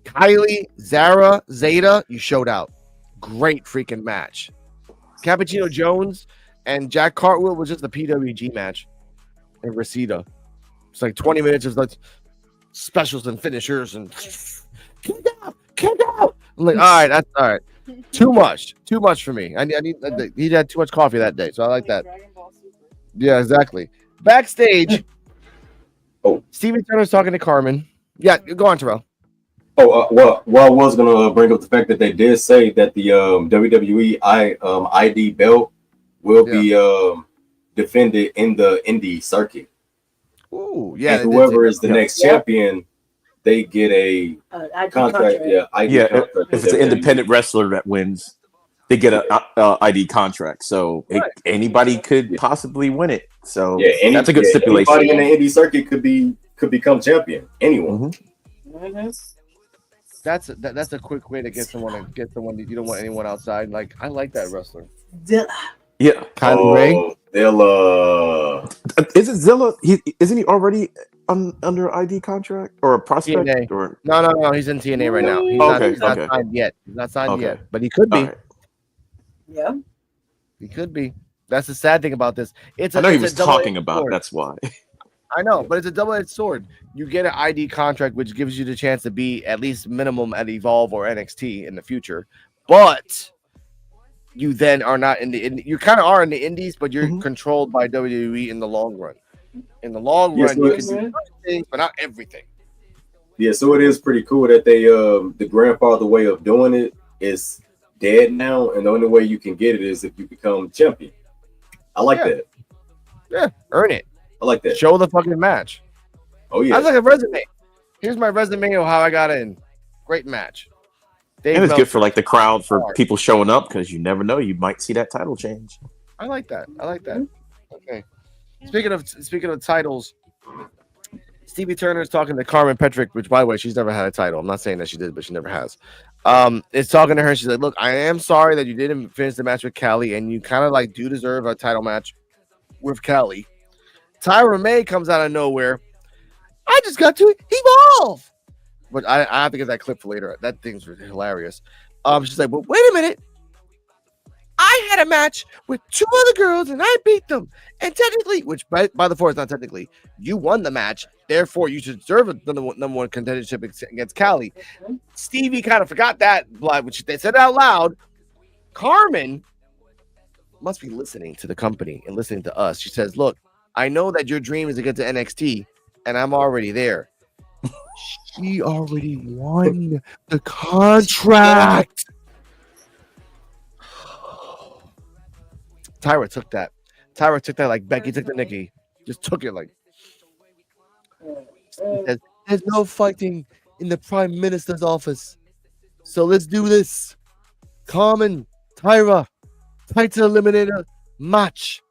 Kylie, Zara, Zeta, you showed out. Great freaking match. Coquito Jones and Jack Cartwheel was just a PWG match in Reseda. It's 20 minutes of specials and finishers and get out. I'm all right, that's all right. Too much for me. I need he had too much coffee that day, so I like that. Yeah, exactly. Backstage, Steven Turner's talking to Carmen. Yeah, go on, Terrell. Well, I was gonna bring up the fact that they did say that the WWE ID belt will be defended in the indie circuit. Ooh, yeah. And whoever is the next champion, they get a contract. Yeah, ID contract. If it's an independent wrestler that wins, they get a ID contract. So anybody could possibly win it. So that's a good stipulation. Anybody in the indie circuit could become champion. Anyone. Mm-hmm. That's a quick way to get someone you don't want anyone outside. Like, I like that wrestler. Yeah, Kylie Ray. Zilla. Isn't Zilla? Isn't he already under ID contract or a prospect? TNA. Or No. He's in TNA right now. He's not signed yet. He's not signed yet, but he could be. Right. Yeah, he could be. That's the sad thing about this. I know he was talking about. That's why. I know, but it's a double-edged sword. You get an ID contract, which gives you the chance to be at least minimum at Evolve or NXT in the future, but you then are not you kind of are in the indies, but you're controlled by WWE in the long run. In the long run, you can do things, but not everything. Yeah, so it is pretty cool that they the grandfather way of doing it is dead now, and the only way you can get it is if you become champion. I like that. Yeah, earn it. I like that. Show the fucking match. Oh yeah, that's like a resume. Here's my resume of how I got in. Great match. And it's good for like the crowd, for people showing up, because you never know, you might see that title change. I like that. Okay. Speaking of titles, Stevie Turner is talking to Carmen Petrick, which, by the way, she's never had a title. I'm not saying that she did, but she never has. Is talking to her. She's like, "Look, I am sorry that you didn't finish the match with Callie, and you kind of like do deserve a title match with Callie." Tyra May comes out of nowhere. I just got to evolve. But I have to get that clip for later. That thing's hilarious. She's like, "But wait a minute. I had a match with 2 other girls and I beat them. And technically," which by the four, it's not technically, "you won the match. Therefore, you should deserve a number one contendership against Callie." Stevie kind of forgot that, which they said out loud. Carmen must be listening to the company and listening to us. She says, "Look, I know that your dream is to get to NXT, and I'm already there." She already won the contract. Tyra took that like Becky took the Nikki. Just took it like. There's no fighting in the Prime Minister's office. So let's do this. Carmen, Tyra, title eliminator match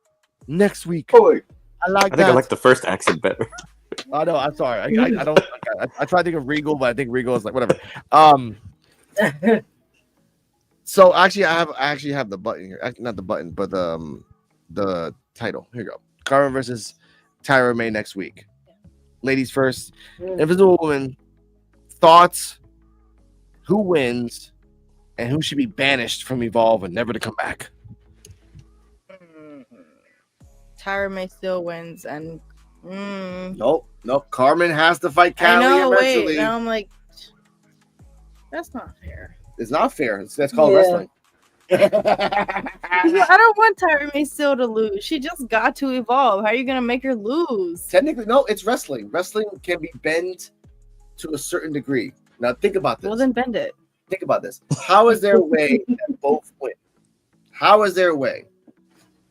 next week. Boy. I think I like the first accent better. Oh no, I'm sorry. I don't. I try to think of Regal, but I think Regal is like whatever. So actually, I have the button here. Not the button, but the title. Here you go. Carmen versus Tyra May next week. Ladies first. Invisible Woman. Thoughts? Who wins? And who should be banished from Evolve and never to come back? Tyra May still wins, and Nope. Carmen has to fight Callie eventually. Wait, now I'm like, that's not fair. It's not fair. That's called wrestling. I don't want Tyra May still to lose. She just got to Evolve. How are you gonna make her lose? Technically, no. It's wrestling. Wrestling can be bent to a certain degree. Now think about this. Well, then bend it. Think about this. How is there a way that both win? How is there a way?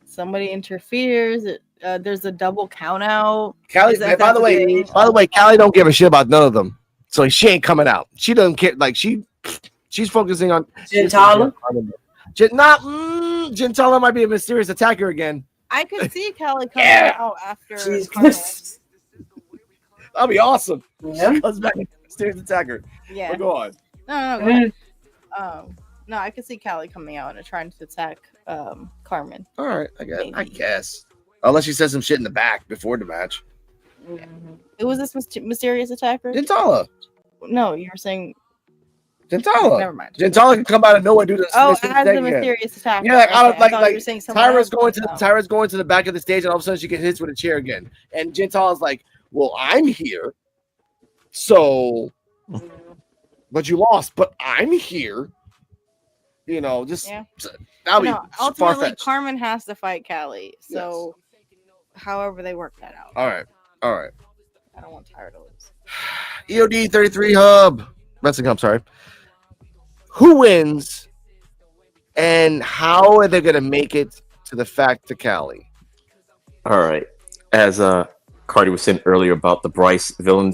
Somebody interferes. There's a double count out. Callie, by the way, Callie don't give a shit about none of them. So she ain't coming out. She doesn't care. Like she's focusing on Gentala. Gentala might be a mysterious attacker again. I could see Callie coming out after. That'll be awesome. Yeah. She comes back as a mysterious attacker. Yeah. But go on. No, go ahead. No, I could see Callie coming out and trying to attack Carmen. All right, I guess. Unless she says some shit in the back before the match. Who was this mysterious attacker? Gentala. No, you were saying Gentala. Never mind. Gentala can come out of nowhere and do this. As the mysterious attacker. Yeah, like Tyra's going to the back of the stage, and all of a sudden she gets hit with a chair again. And Gentala's like, "Well, I'm here, so, but you lost, but I'm here." You know, that'll be ultimately far-fetched. Carmen has to fight Callie. So, however they work that out. All right. I don't want Tyra to lose. EOD 33 Hub. Wrestling. I'm sorry. Who wins, and how are they going to make it to the fact to Cali? All right. As Cardi was saying earlier about the Bryce villain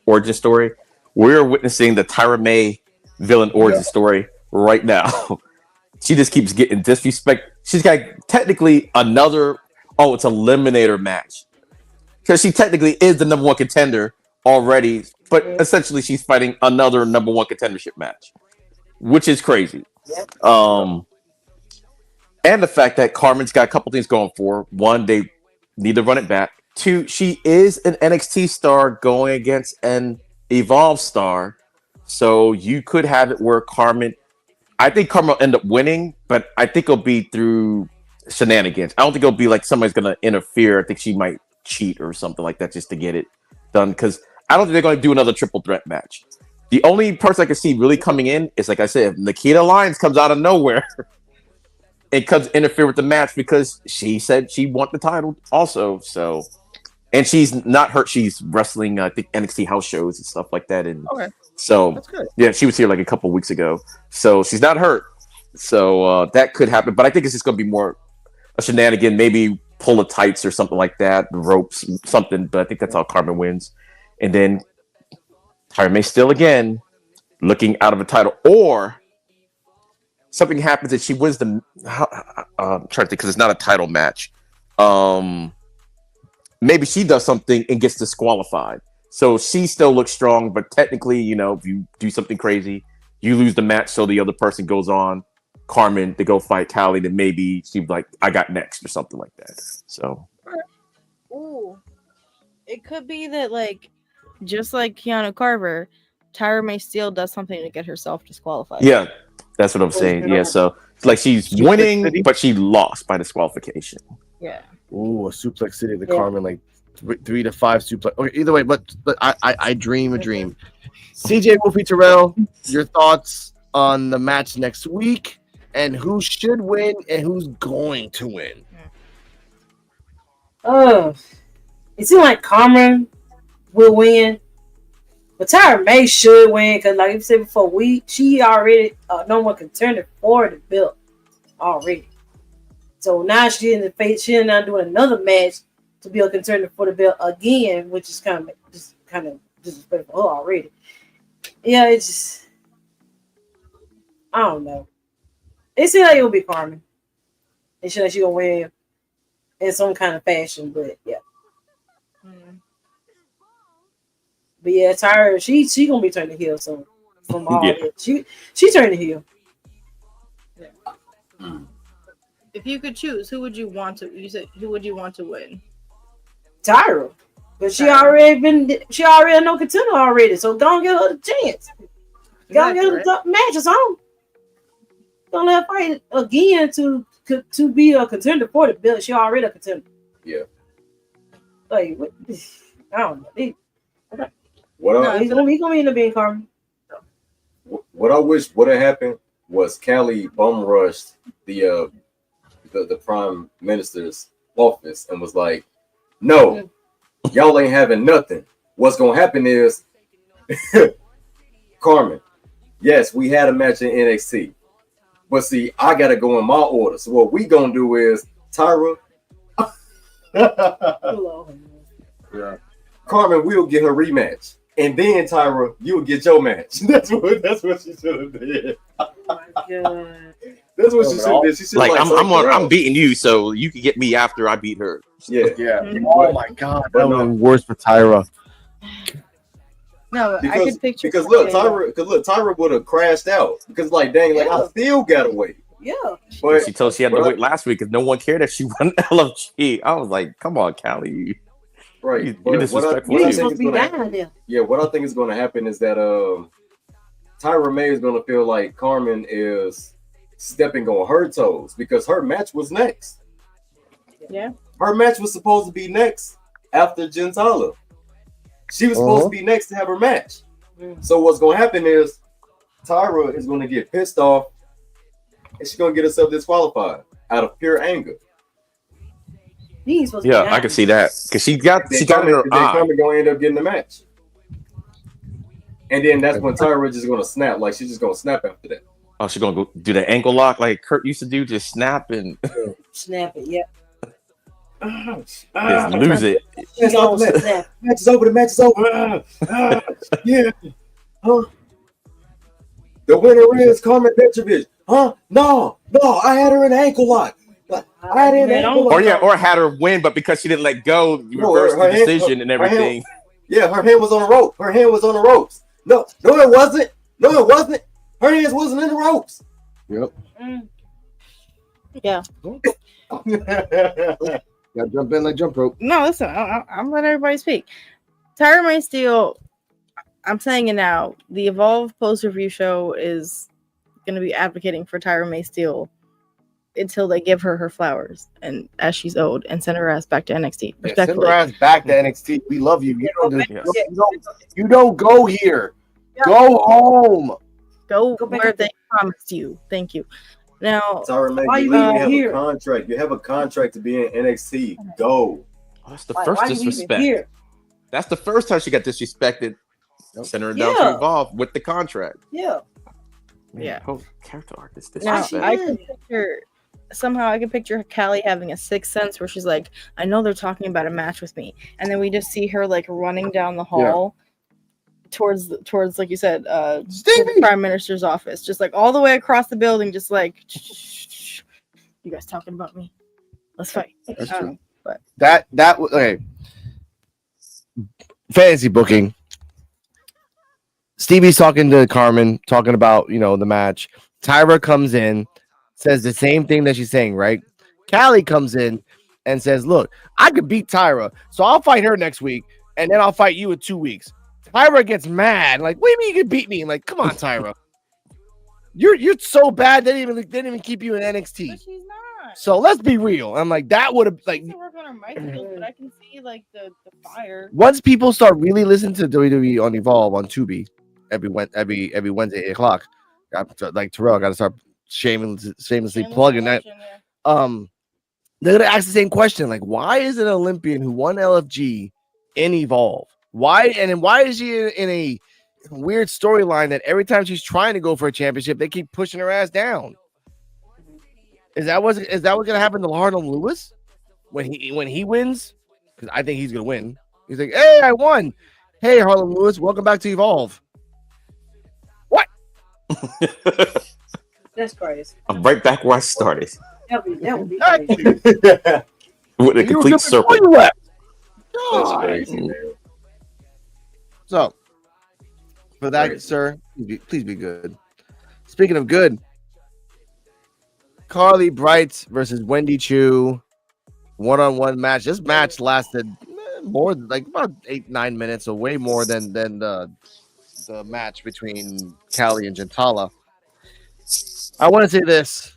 origin story, we're witnessing the Tyra May villain origin story right now. She just keeps getting disrespect. She's got technically another. Oh, it's eliminator match because she technically is the number one contender already, but essentially she's fighting another number one contendership match, which is crazy. And the fact that Carmen's got a couple things going for her. One, they need to run it back. Two, she is an NXT star going against an Evolve star. So you could have it where I think Carmen will end up winning, but I think it'll be through shenanigans. I don't think it'll be like somebody's going to interfere. I think she might cheat or something like that just to get it done. Because I don't think they're going to do another triple threat match. The only person I can see really coming in is, like I said, if Nikita Lyons comes out of nowhere. It comes interfere with the match because she said she wants the title also. So, and she's not hurt. She's wrestling, I think, NXT house shows and stuff like that. And so, that's good. Yeah, she was here like a couple weeks ago. So she's not hurt. So that could happen. But I think it's just going to be more a shenanigan, maybe pull the tights or something like that, the ropes, something. But I think that's how Carmen wins. And then Tyra May still again looking out of a title, or something happens and she wins the. I'm trying to think because it's not a title match. Maybe she does something and gets disqualified. So she still looks strong, but technically, if you do something crazy, you lose the match. So the other person goes on, Carmen, to go fight Callie. Then maybe she's like, I got next or something like that. So. Ooh, it could be that just like Keanu Carver, Tyra May Steele does something to get herself disqualified. Yeah. That's what I'm saying. Yeah, so it's like she's winning, but she lost by disqualification. Yeah. Ooh, a suplex city to Carmen, like 3 to 5 suplex. Okay, either way, but I dream a dream. Ceejaywolfy Terrell, your thoughts on the match next week, and who should win and who's going to win? It seems like Carmen will win. But Tyra May should win because, like you said before, she already no one contender for the belt already. So now she's not doing another match to be a contender for the belt again, which is kind of disrespectful for her already. Yeah, it's just I don't know. It seems like it'll be Carmen. It seems like she's gonna win in some kind of fashion, but yeah. But yeah, Tyra, she gonna be turning heel soon. From all that, she turning heel. Yeah. If you could choose, who would you want to? You said who would you want to win? Tyra, but she already a no contender already. So don't give her the chance. Gotta get her the match or something. Don't let her fight again to be a contender for the belt. She already a contender. Yeah. Like what? I don't know. He's gonna end up being Carmen. What I wish would have happened was Callie bum rushed the prime minister's office and was like, "No, y'all ain't having nothing. What's gonna happen is, Carmen, yes, we had a match in NXT, but see, I gotta go in my order. So what we gonna do is Tyra, Carmen will get her rematch." And then Tyra, you'll get your match. That's what she should have did. Oh my god. That's what she should have did. She should I'm beating you, so you can get me after I beat her. Yeah. Oh my god, that would be worse for Tyra. No, I could picture because Tyra would have crashed out because I still got away. Yeah. But she told she had to wait last week because no one cared if she won LFG. I was like, come on, Callie. Right. You're disrespectful. What I think is going to happen is that Tyra May is going to feel like Carmen is stepping on her toes because her match was next. Yeah. Her match was supposed to be next after Tala. She was supposed to be next to have her match. So what's going to happen is Tyra is going to get pissed off and she's going to get herself disqualified out of pure anger. Yeah, I can see that because she got it in her eye. Carmen going to end up getting the match. And then that's when Tyra just gonna snap. Like she's just gonna snap after that. Oh, she's gonna go do the ankle lock like Kurt used to do, just snap and Snap it, yeah. just lose it. She's gonna snap. Match is over. The match is over. Yeah. Huh? The winner is Carmen Petrovich. Huh? No. I had her in an ankle lock. I had her in an ankle lock. Or had her win, but because she didn't let go, you reversed the decision and everything. Her hand was on the rope. Her hand was on the ropes. No, it wasn't. Her hands wasn't in the ropes. Yep. Yeah. Gotta jump in like jump rope. No, listen, I'm letting everybody speak. Tyra May Steele, I'm saying it now. The Evolve post-review show is going to be advocating for Tyra May Steele until they give her flowers and as she's owed and send her ass back to NXT. Yeah, send her ass back to NXT. We love you. You don't go here. Yeah. Go home. Go where they promised you. Thank you. Now, Tyra May, you have a contract. You have a contract to be in NXT. Go. Oh, that's the first disrespect. That's the first time she got disrespected. Send her down to Evolve with the contract. Yeah. Yeah. Oh, character arc is disrespect. I can picture Callie having a sixth sense where she's like, I know they're talking about a match with me, and then we just see her like running down the hall towards like you said, the Prime Minister's office, just like all the way across the building, just like you guys talking about me? Let's fight. That's true. But that okay. Fantasy booking. Stevie's talking to Carmen, talking about the match. Tyra comes in, says the same thing that she's saying, right? Callie comes in and says, look, I could beat Tyra, so I'll fight her next week, and then I'll fight you in 2 weeks. Tyra gets mad, like, what do you mean you can beat me? Like, come on, Tyra. You're so bad they didn't even keep you in NXT. But she's not. So let's be real. I'm like, that would have like work on her mic skills, but I can see like the fire. Once people start really listening to WWE on Evolve on Tubi every Wednesday 8 o'clock, like Terrell, got to start shamelessly plugging that. They're gonna ask the same question, like, why is an Olympian who won LFG in Evolve? Why is she in a weird storyline that every time she's trying to go for a championship, they keep pushing her ass down? Is that what's gonna happen to Harlem Lewis when he wins? Because I think he's gonna win. He's like, hey, I won. Hey, Harlem Lewis, welcome back to Evolve. What? That's crazy. I'm right back where I started. That would be crazy. With a complete circle. That's crazy, man. So, for that, sir, please be good. Speaking of good, Carly Bright versus Wendy Chu, one-on-one match. This match lasted more, like about 8-9 minutes, so way more than the match between Callie and Tala. I want to say this.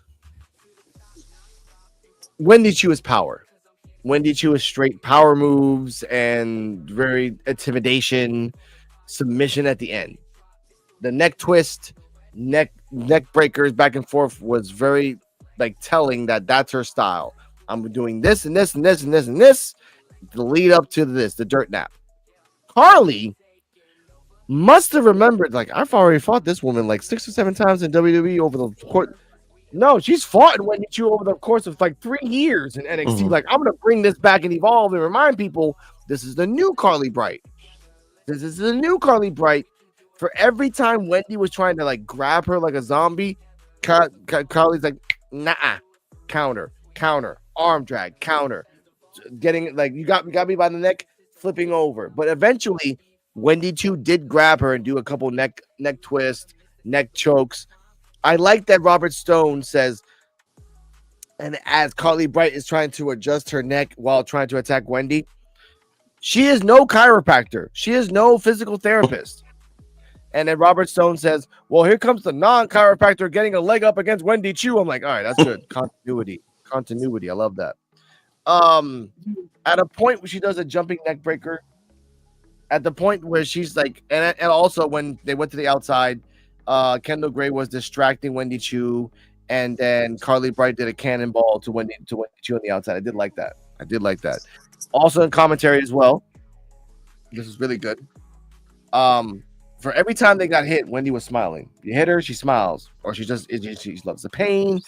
Wendy Chu is power. Wendy Chu is straight power moves and very intimidation, submission at the end. The neck twist, neck breakers back and forth was very telling that that's her style. I'm doing this and this and this and this and this to lead up to this, the dirt nap. Carly must have remembered, I've already fought this woman 6 or 7 times in WWE over the course. No, she's fought Wendy Chu over the course of 3 years in NXT. Mm-hmm. I'm gonna bring this back and Evolve and remind people this is the new Carly Bright. This is the new Carly Bright. For every time Wendy was trying to grab her like a zombie, Carly's like, nah, counter, arm drag, counter, getting you got me by the neck, flipping over. But eventually, Wendy Chu did grab her and do a couple neck twists, neck chokes. I like that Robert Stone says, and as Carly Bright is trying to adjust her neck while trying to attack Wendy, she is no chiropractor. She is no physical therapist. And then Robert Stone says, well, here comes the non-chiropractor getting a leg up against Wendy Chu. I'm like, all right, that's good. Continuity. I love that. At a point where she does a jumping neck breaker, at the point where she's and also when they went to the outside, Kendall Gray was distracting Wendy Chu, and then Carly Bright did a cannonball to Wendy Chu on the outside. I did like that. Also in commentary as well. This is really good. For every time they got hit, Wendy was smiling. You hit her, she smiles, or she loves the pain,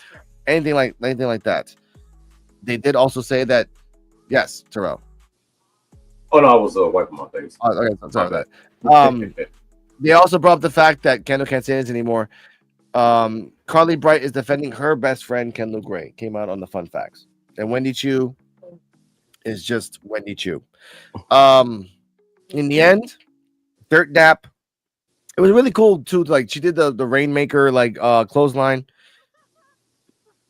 anything like that. They did also say that, yes, Terrell. Oh no, I was wiping my face. Oh, okay, sorry about that. They also brought up the fact that Kendall can't say this anymore. Carly Bright is defending her best friend Kendall Gray. Came out on the fun facts, and Wendy Chu is just Wendy Chu. In the end, Dirt Nap. It was really cool too. Like she did the Rainmaker clothesline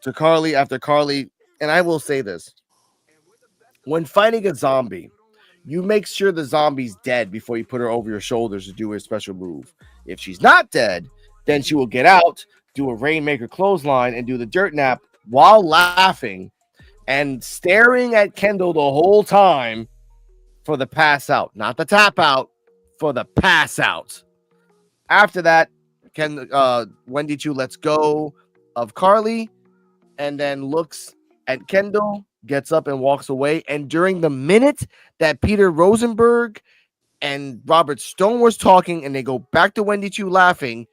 to Carly after Carly. And I will say this: when fighting a zombie, you make sure the zombie's dead before you put her over your shoulders to do a special move. If she's not dead, then she will get out, do a Rainmaker clothesline, and do the Dirt Nap while laughing and staring at Kendall the whole time for the pass out, not the tap out, for the pass out. After that, Wendy Chu lets go of Carly and then looks at Kendall, gets up and walks away. And during the minute that Peter Rosenberg and Robert Stone was talking and they go back to Wendy Chu laughing,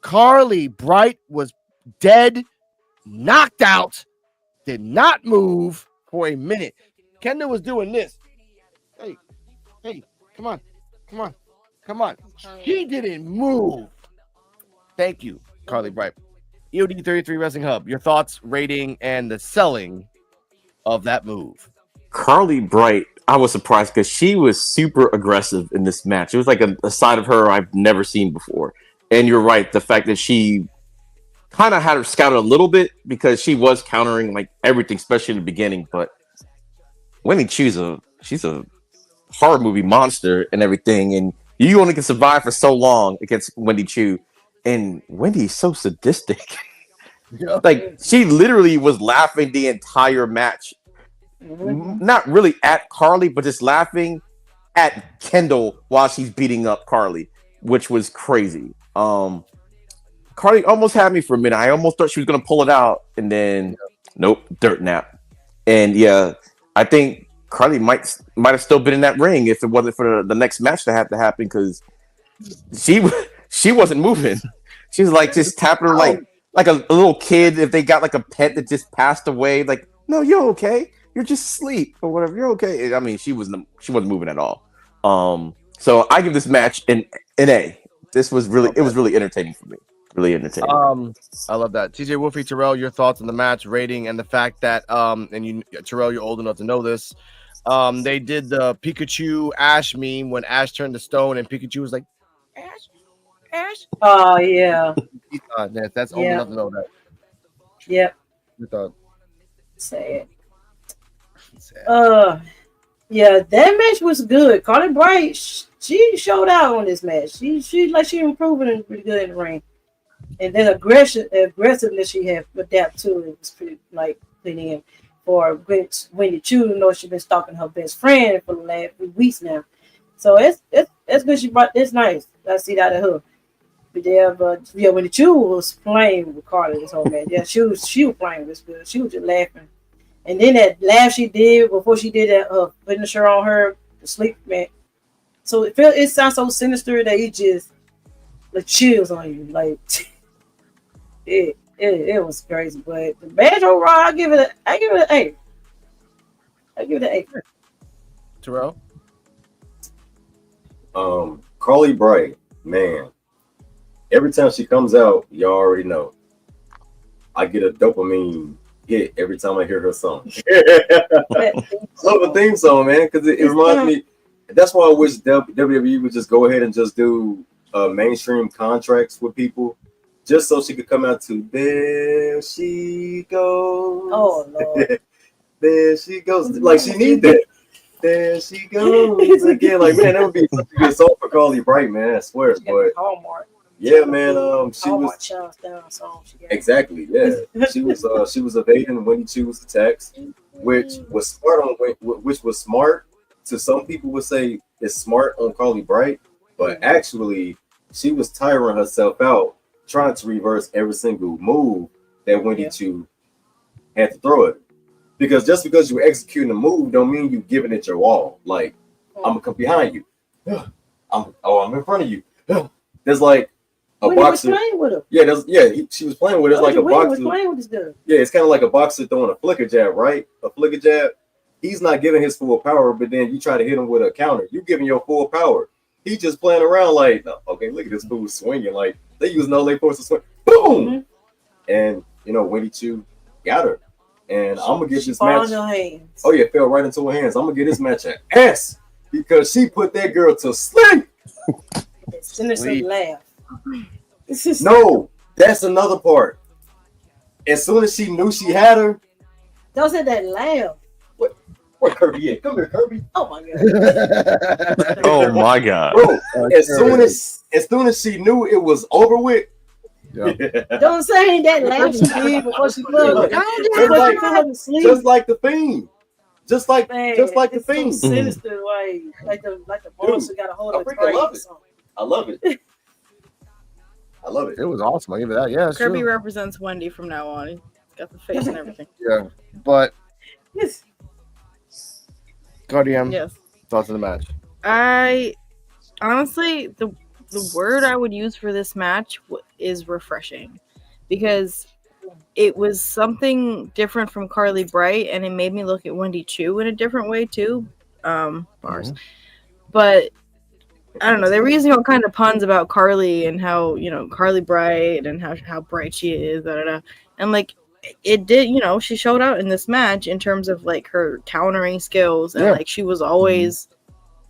Carly Bright was dead, knocked out, did not move for a minute. Kendall was doing this. Hey, come on. He didn't move. Thank you, Carly Bright. EOD 33 Wrestling Hub, your thoughts, rating, and the selling of that move. Carly Bright, I was surprised because she was super aggressive in this match. It was like a side of her I've never seen before. And you're right, the fact that she kind of had her scouted a little bit because she was countering like everything, especially in the beginning. But Wendy Chu's she's a horror movie monster and everything, and you only can survive for so long against Wendy Chu. And Wendy is so sadistic. Like she literally was laughing the entire match. Not really at Carly, but just laughing at Kendall while she's beating up Carly, which was crazy. Carly almost had me for a minute. I almost thought she was gonna pull it out, and then nope, Dirt Nap. And yeah, I think Carly might have still been in that ring if it wasn't for the next match to have to happen, because she wasn't moving. She was like just tapping her like a little kid if they got like a pet that just passed away. Like, no, you're okay. You're just asleep or whatever. You're okay. I mean, she wasn't moving at all. So I give this match an A. It was really entertaining for me. Really entertaining. I love that. Ceejaywolfy, Terrell, your thoughts on the match, rating, and the fact that Terrell, you're old enough to know this. They did the Pikachu Ash meme when Ash turned to stone and Pikachu was like, Ash. Oh yeah. That's old enough to know that. Yep. You thought. Say it. Yeah, that match was good. Carly Bright, she showed out on this match. She improving pretty good in the ring. And then aggressiveness she had adapt to it was pretty putting in for Wendy Chu. You know, she's been stalking her best friend for the last few weeks now. So it's good she brought this nice. I see that at her. But Wendy Chu was playing with Carly this whole match. Yeah, she was playing this good. She was just laughing. And then that laugh she did before she did that finisher on her, the sleep man. So it sounds so sinister that it just chills on you. Like it was crazy. But the match overall, I give it an A. I give it an A. Terrell? Carly Bright, man. Every time she comes out, y'all already know. I get a dopamine hit every time I hear her song. Love the theme song, man, because it reminds me. That's why I wish WWE would just go ahead and just do mainstream contracts with people, just so she could come out to "There She Goes." Oh Lord, there she goes. Like she needs that. There she goes again. Like man, that would be such a good song for Carly Bright, man. I swear, but Hallmark. Yeah, man. She Hallmark was down song. exactly. Yeah, she was evading Wendy Chu's attacks, which was smart. To some people would say it's smart on Carly Bright, but actually she was tiring herself out trying to reverse every single move that Wendy Chu had to throw it. Because just because you're executing a move don't mean you giving it your all. Like I'm gonna come behind you. I'm in front of you. there's like a Wendy was boxer. playing with him. Yeah, she was playing with it. It's like a Wendy was boxer. playing with this dude. Yeah, it's kind of like a boxer throwing a flicker jab, right? A flicker jab. He's not giving his full power, but then you try to hit him with a counter. You giving your full power. He just playing around like, no, okay, look at this fool swinging. Like they use no leg force to swing. Boom! Mm-hmm. And Wendy Chu got her. And I'm gonna get this Fall match. in her hands. Oh yeah, fell right into her hands. I'm gonna get this match an S because she put that girl to sleep. Sinister laugh. No, that's another part. As soon as she knew she had her, Don't say that laugh. where Kirby at? Come here, Kirby. Oh my god. Oh my god. Bro, as soon as she knew it was over with, Don't say that laugh she did before she put her. just like the Fiend. Just like the So Fiend. sinister, like the monster got a hold I of the freaking love brain. it. I love it. I love it. It was awesome. I give it that. Yeah, it's Kirby true. represents Wendy from now on. He's got the face and everything. Yeah, but Yes. Guardian, Yes. thoughts on the match? I honestly, the word I would use for this match is refreshing, because it was something different from Carly Bright, and it made me look at Wendy Chu in a different way too. Bars, but I don't know. They were using all kind of puns about Carly and how Carly Bright and how bright she is, and like it did. She showed out in this match in terms of like her countering skills, and like she was always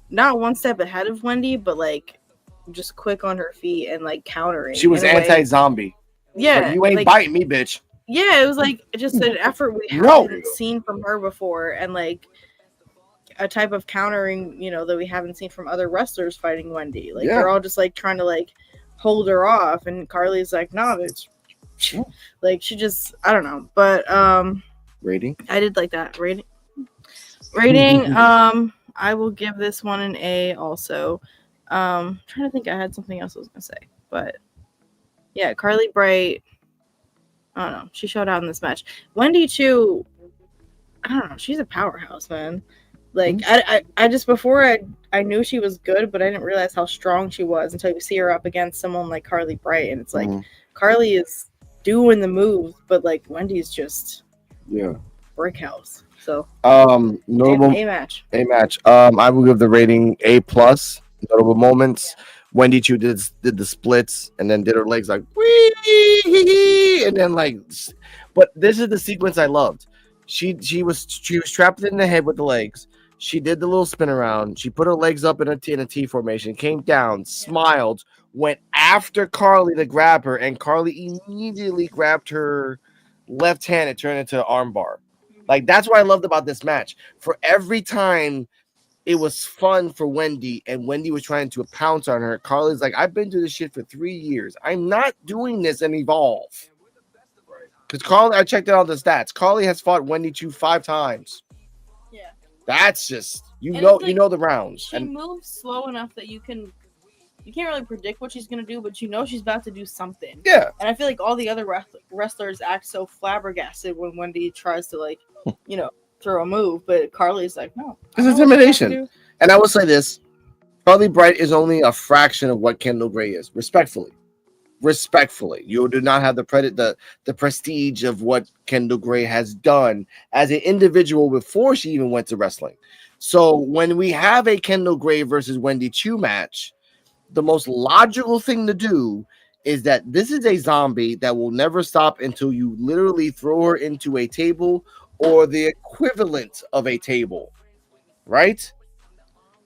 not one step ahead of Wendy, but like just quick on her feet and like countering. She was anti-zombie. Yeah, Like, you ain't like, biting me, bitch. Yeah, it was like just an effort we No. haven't seen from her before, and like a type of countering, that we haven't seen from other wrestlers fighting Wendy. Like they're all just like trying to like hold her off, and Carly's like, nah, bitch. Like she just, I don't know, but Rating? I did like that rating. I will give this one an A also. Trying to think, I had something else I was gonna say, but yeah, Carly Bright, I don't know, she showed out in this match. Wendy Chu, I don't know, she's a powerhouse, man. Like I just, before I knew she was good, but I didn't realize how strong she was until you see her up against someone like Carly Bright, and it's like Carly is doing the moves, but like Wendy's just brick house. So notable A match. I will give the rating A+. Notable moments. Wendy Chu did the splits and then did her legs like wee, and then like, but this is the sequence I loved. She was trapped in the head with the legs. She did the little spin around. She put her legs up in a T formation, came down, smiled, went after Carly to grab her, and Carly immediately grabbed her left hand and turned it into an armbar. Like, that's what I loved about this match. For every time it was fun for Wendy, and Wendy was trying to pounce on her, Carly's like, I've been through this shit for 3 years. I'm not doing this and evolve. Because Carly, I checked out the stats. Carly has fought Wendy Chu 5 times. Yeah. That's just, you And know, it's like, the rounds. She And moves slow enough that you can't really predict what she's gonna do, but she's about to do something. yeah. And I feel like all the other wrestlers act so flabbergasted when Wendy tries to like, throw a move, but Carly's like, no. It's intimidation. And I will say this, Carly Bright is only a fraction of what Kendall Gray is. Respectfully, you do not have the prestige of what Kendall Gray has done as an individual before she even went to wrestling. So when we have a Kendall Gray versus Wendy Chu match, the most logical thing to do is that this is a zombie that will never stop until you literally throw her into a table or the equivalent of a table, right?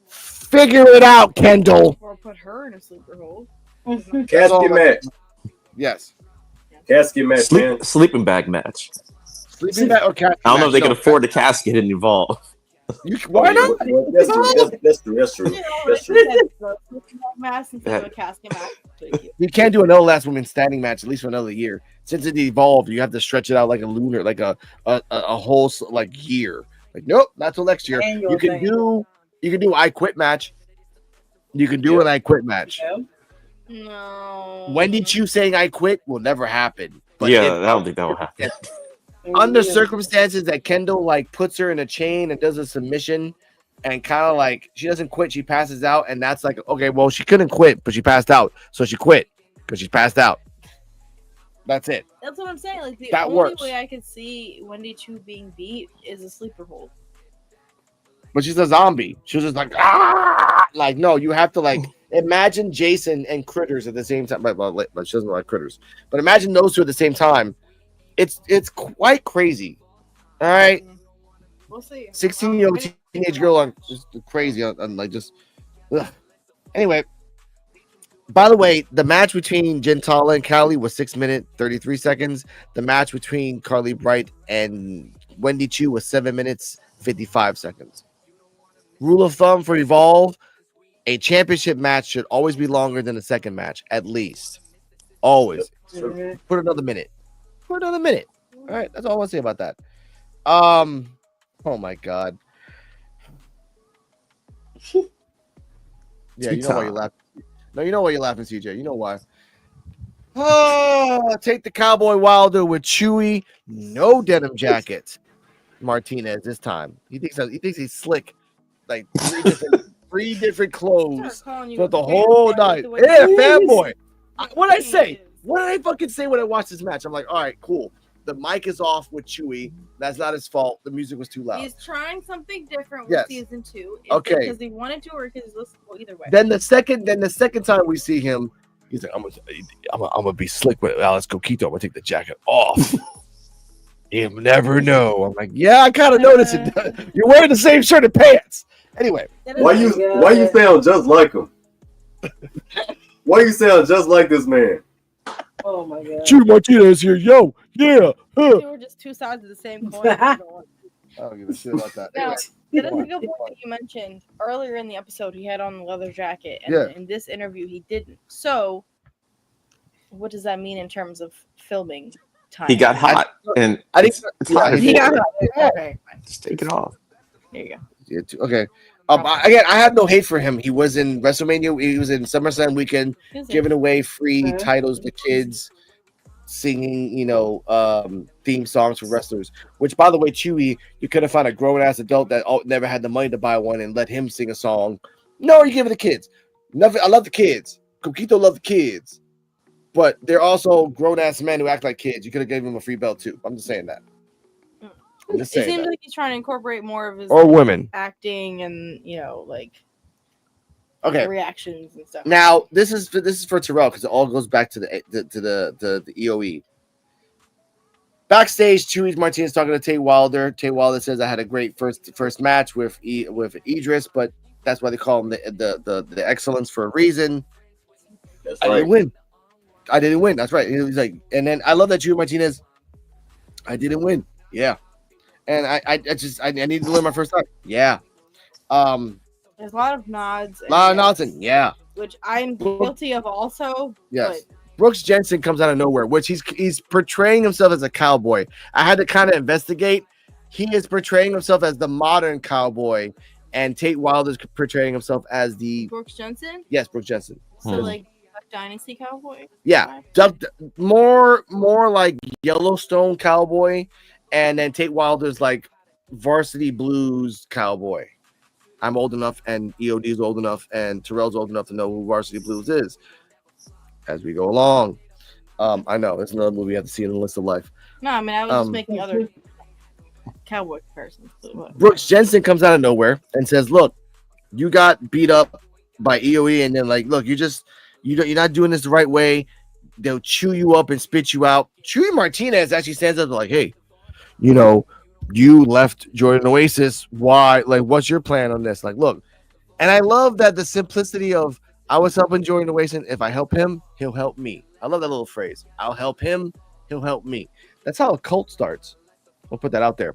Figure it out, Kendall. Or put her in a sleeper hold. Casket match. Yes. Casket match, man. Sleeping bag match. Sleeping bag or casket I don't know if they match. can afford the casket and evolve. Why not? That's true. That's true. Match instead of a casket match. You can't do another last woman standing match at least for another year. Since it evolved, you have to stretch it out like a lunar, like a whole like year. Like, nope, not till next year. Annual You can do I quit match. You can do an I quit match. No. Wendy Chu saying I quit will never happen. But Yeah, I don't think that will happen. under circumstances that Kendall like puts her in a chain and does a submission and kind of like she doesn't quit, she passes out, and that's like, okay, well, she couldn't quit, but she passed out, so she quit because she passed out. That's it. That's what I'm saying. Like the That only works. way I could see Wendy Chu being beat is a sleeper hold. But she's a zombie. She was just like, ah, like no, you have to like imagine Jason and Critters at the same time. Well, she doesn't like Critters, but imagine those two at the same time. It's quite crazy. All right, We'll see. 16-year-old teenage girl on just crazy on like just. Ugh. Anyway, by the way, the match between Tala and Callie was 6 minutes 33 seconds. The match between Carly Bright and Wendy Chu was 7 minutes 55 seconds. Rule of thumb for Evolve: a championship match should always be longer than the second match, at least. Always. Put another minute. Put another minute. All right, that's all I want to say about that. Oh my god. Yeah, you know why you're laughing. No, you know why you're laughing, CJ. You know why. Oh, take the Cowboy Wilder with Chewy, no denim jacket. Martinez this time. He thinks he's slick. Like three different clothes for the whole night. Yeah, fanboy. What did I say? What did I fucking say when I watched this match? I'm like, all right, cool. The mic is off with Chewy. That's not his fault. The music was too loud. He's trying something different with season 2. Okay. Because he wanted to, or because he's listenable either way. Then the second time we see him, he's like, I'm gonna be slick with Alex Coquito. I'm gonna take the jacket off. You never know. I'm like, yeah, I kind of noticed it. You're wearing the same shirt and pants. Anyway, why you sound just like him? Why you sound just like this man? Oh my god. Chewy Martinez here, yo, yeah. They were just two sides of the same coin. I don't give a shit about that. Now, Anyway, that is a good point that you mentioned earlier in the episode. He had on the leather jacket, and in this interview, he didn't. So, what does that mean in terms of filming time? He got hot, and I think it's hot. He got hot. Okay, Just take it off. there you go. Yeah, okay. Again, I have no hate for him. He was in WrestleMania. He was in SummerSlam weekend, giving away free titles to kids, singing, theme songs for wrestlers. Which, by the way, Chewy, you could have found a grown-ass adult that never had the money to buy one and let him sing a song. No, you give it to kids. Nothing. I love the kids. Coquito love the kids, but they're also grown-ass men who act like kids. You could have given him a free belt too. I'm just saying that. It seems like he's trying to incorporate more of his women acting and reactions and stuff. Now this is for Terrell because it all goes back to the EOE. Backstage, Chewy Martinez talking to Tay Wilder. Tay Wilder says, "I had a great first match with Idris, but that's why they call him the excellence for a reason. That's I didn't win. I didn't win. That's right." He's like, and then I love that Chewy Martinez. I didn't win. Yeah. And I need to learn my first time. Yeah. There's a lot of nods. Yeah. Which I'm guilty of also. Yes. Brooks Jensen comes out of nowhere, which he's portraying himself as a cowboy. I had to kind of investigate. He is portraying himself as the modern cowboy, and Tate Wilder's portraying himself as the Brooks Jensen? Yes, Brooks Jensen. So like Duck Dynasty cowboy? Yeah. More like Yellowstone cowboy. And then Tate Wilder's like Varsity Blues cowboy. I'm old enough, and EOD is old enough, and Terrell's old enough to know who Varsity Blues is as we go along. I know it's another movie you have to see in the list of life. No, I mean I was just making other cowboy comparisons. Brooks Jensen comes out of nowhere and says, "Look, you got beat up by EOE, and then like, look, you're not doing this the right way. They'll chew you up and spit you out." Chewy Martinez actually stands up like, "Hey, you left Jordan Oasis. Why? Like, what's your plan on this? Like, look." And I love that the simplicity of, I was helping Jordan Oasis. If I help him, he'll help me. I love that little phrase. I'll help him, he'll help me. That's how a cult starts. We'll put that out there.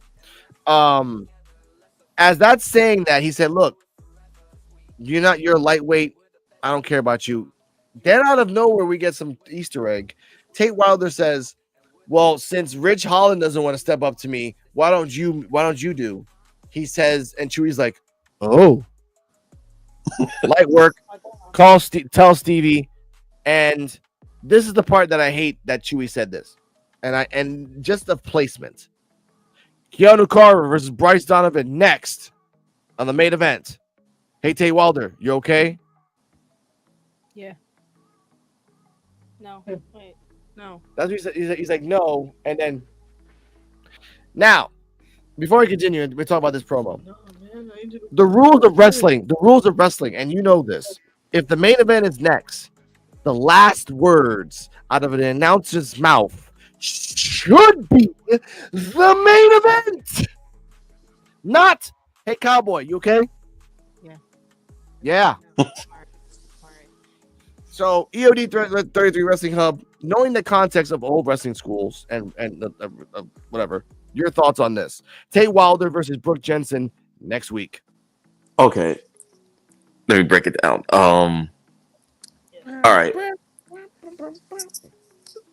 As that's saying that, he said, "Look, you're lightweight. I don't care about you." Then out of nowhere, we get some Easter egg. Tate Wilder says, "Well, since Rich Holland doesn't want to step up to me, why don't you do?" He says, and Chewy's like, "Oh, light work. Tell Stevie." And this is the part that I hate that Chewy said this, and just the placement. Keanu Carter versus Bryce Donovan next. on the main event. Hey, Tay Wilder, you okay? Yeah. No. Wait. No. That's what he said. He's like, no. And then now, before we continue, we talk about this promo. No, man, The rules of wrestling, and you know this. If the main event is next, the last words out of an announcer's mouth should be the main event. Not, hey, Cowboy, you okay? Yeah. Yeah. All right. So, EOD 33 Wrestling Hub, knowing the context of old wrestling schools and whatever, your thoughts on this? Tay Wilder versus Brooke Jensen next week. Okay. Let me break it down. All right.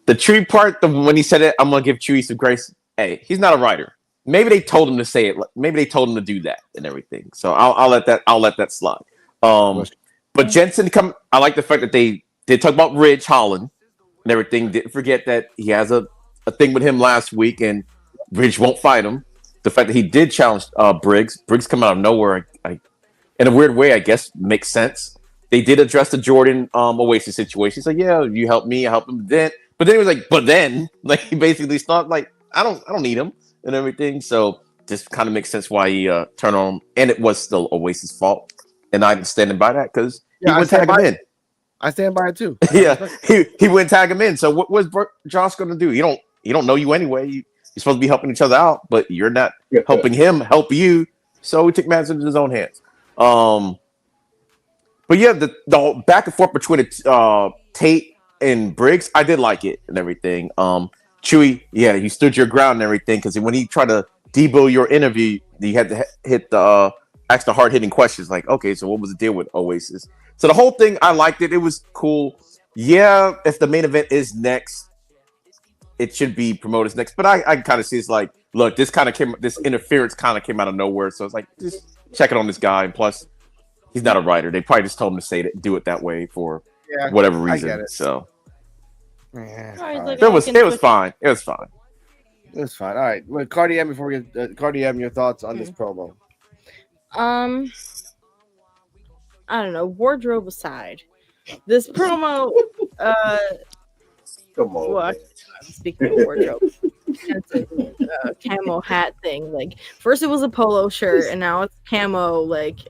The Chewy part, when he said it, I'm gonna give Chewy some grace. Hey, he's not a writer. Maybe they told him to say it. Maybe they told him to do that and everything. So I'll let that slide. But Jensen I like the fact that they did talk about Ridge Holland and everything. Didn't forget that he has a thing with him last week, and Ridge won't fight him. The fact that he did challenge Briggs come out of nowhere. In a weird way, I guess makes sense. They did address the Jordan Oasis situation. So yeah, you help me, I help him. But then he was like, he basically stopped. Like I don't need him and everything. So this kind of makes sense why he turned on him, and it was still Oasis' fault. And I'm standing by that because he wouldn't tag him in. I stand by it too. Yeah, he wouldn't tag him in. So what was Josh going to do? He don't know you anyway. You're supposed to be helping each other out, but you're not helping him help you. So he took matters into his own hands. But yeah, the back and forth between Tate and Briggs, I did like it and everything. Chewy, yeah, you stood your ground and everything because when he tried to debo your interview, you had to ask the hard-hitting questions like, okay, so what was the deal with Oasis? So the whole thing, I liked it. It was cool. Yeah, if the main event is next, it should be promoted next. But I kind of see it's like, look, this interference kind of came out of nowhere. So it's like, just check it on this guy. And plus, he's not a writer. They probably just told him to do it that way for whatever reason. I get it. So Like, it was fine. It was fine. It was fine. All right. Well, Cardi M, before we get Cardi M, your thoughts on this promo? I don't know. Wardrobe aside, this promo. Come on. Well, speaking of wardrobe, camo hat thing. Like, first it was a polo shirt, and now it's camo. Like,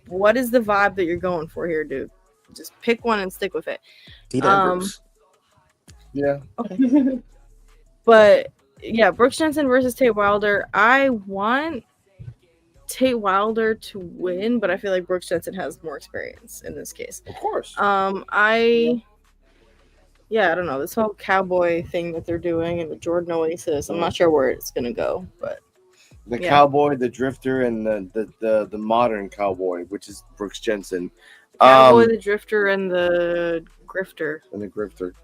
what is the vibe that you're going for here, dude? Just pick one and stick with it. Yeah. Okay. But yeah, Brooke Jensen versus Tate Wilder. I want Tate Wilder to win, but I feel like Brooke Jensen has more experience in this case. Of course. I don't know, this whole cowboy thing that they're doing and the Jordan Oasis. I'm not sure where it's gonna go, but the cowboy, the drifter, and the modern cowboy, which is Brooke Jensen. Cowboy, the drifter, and the grifter.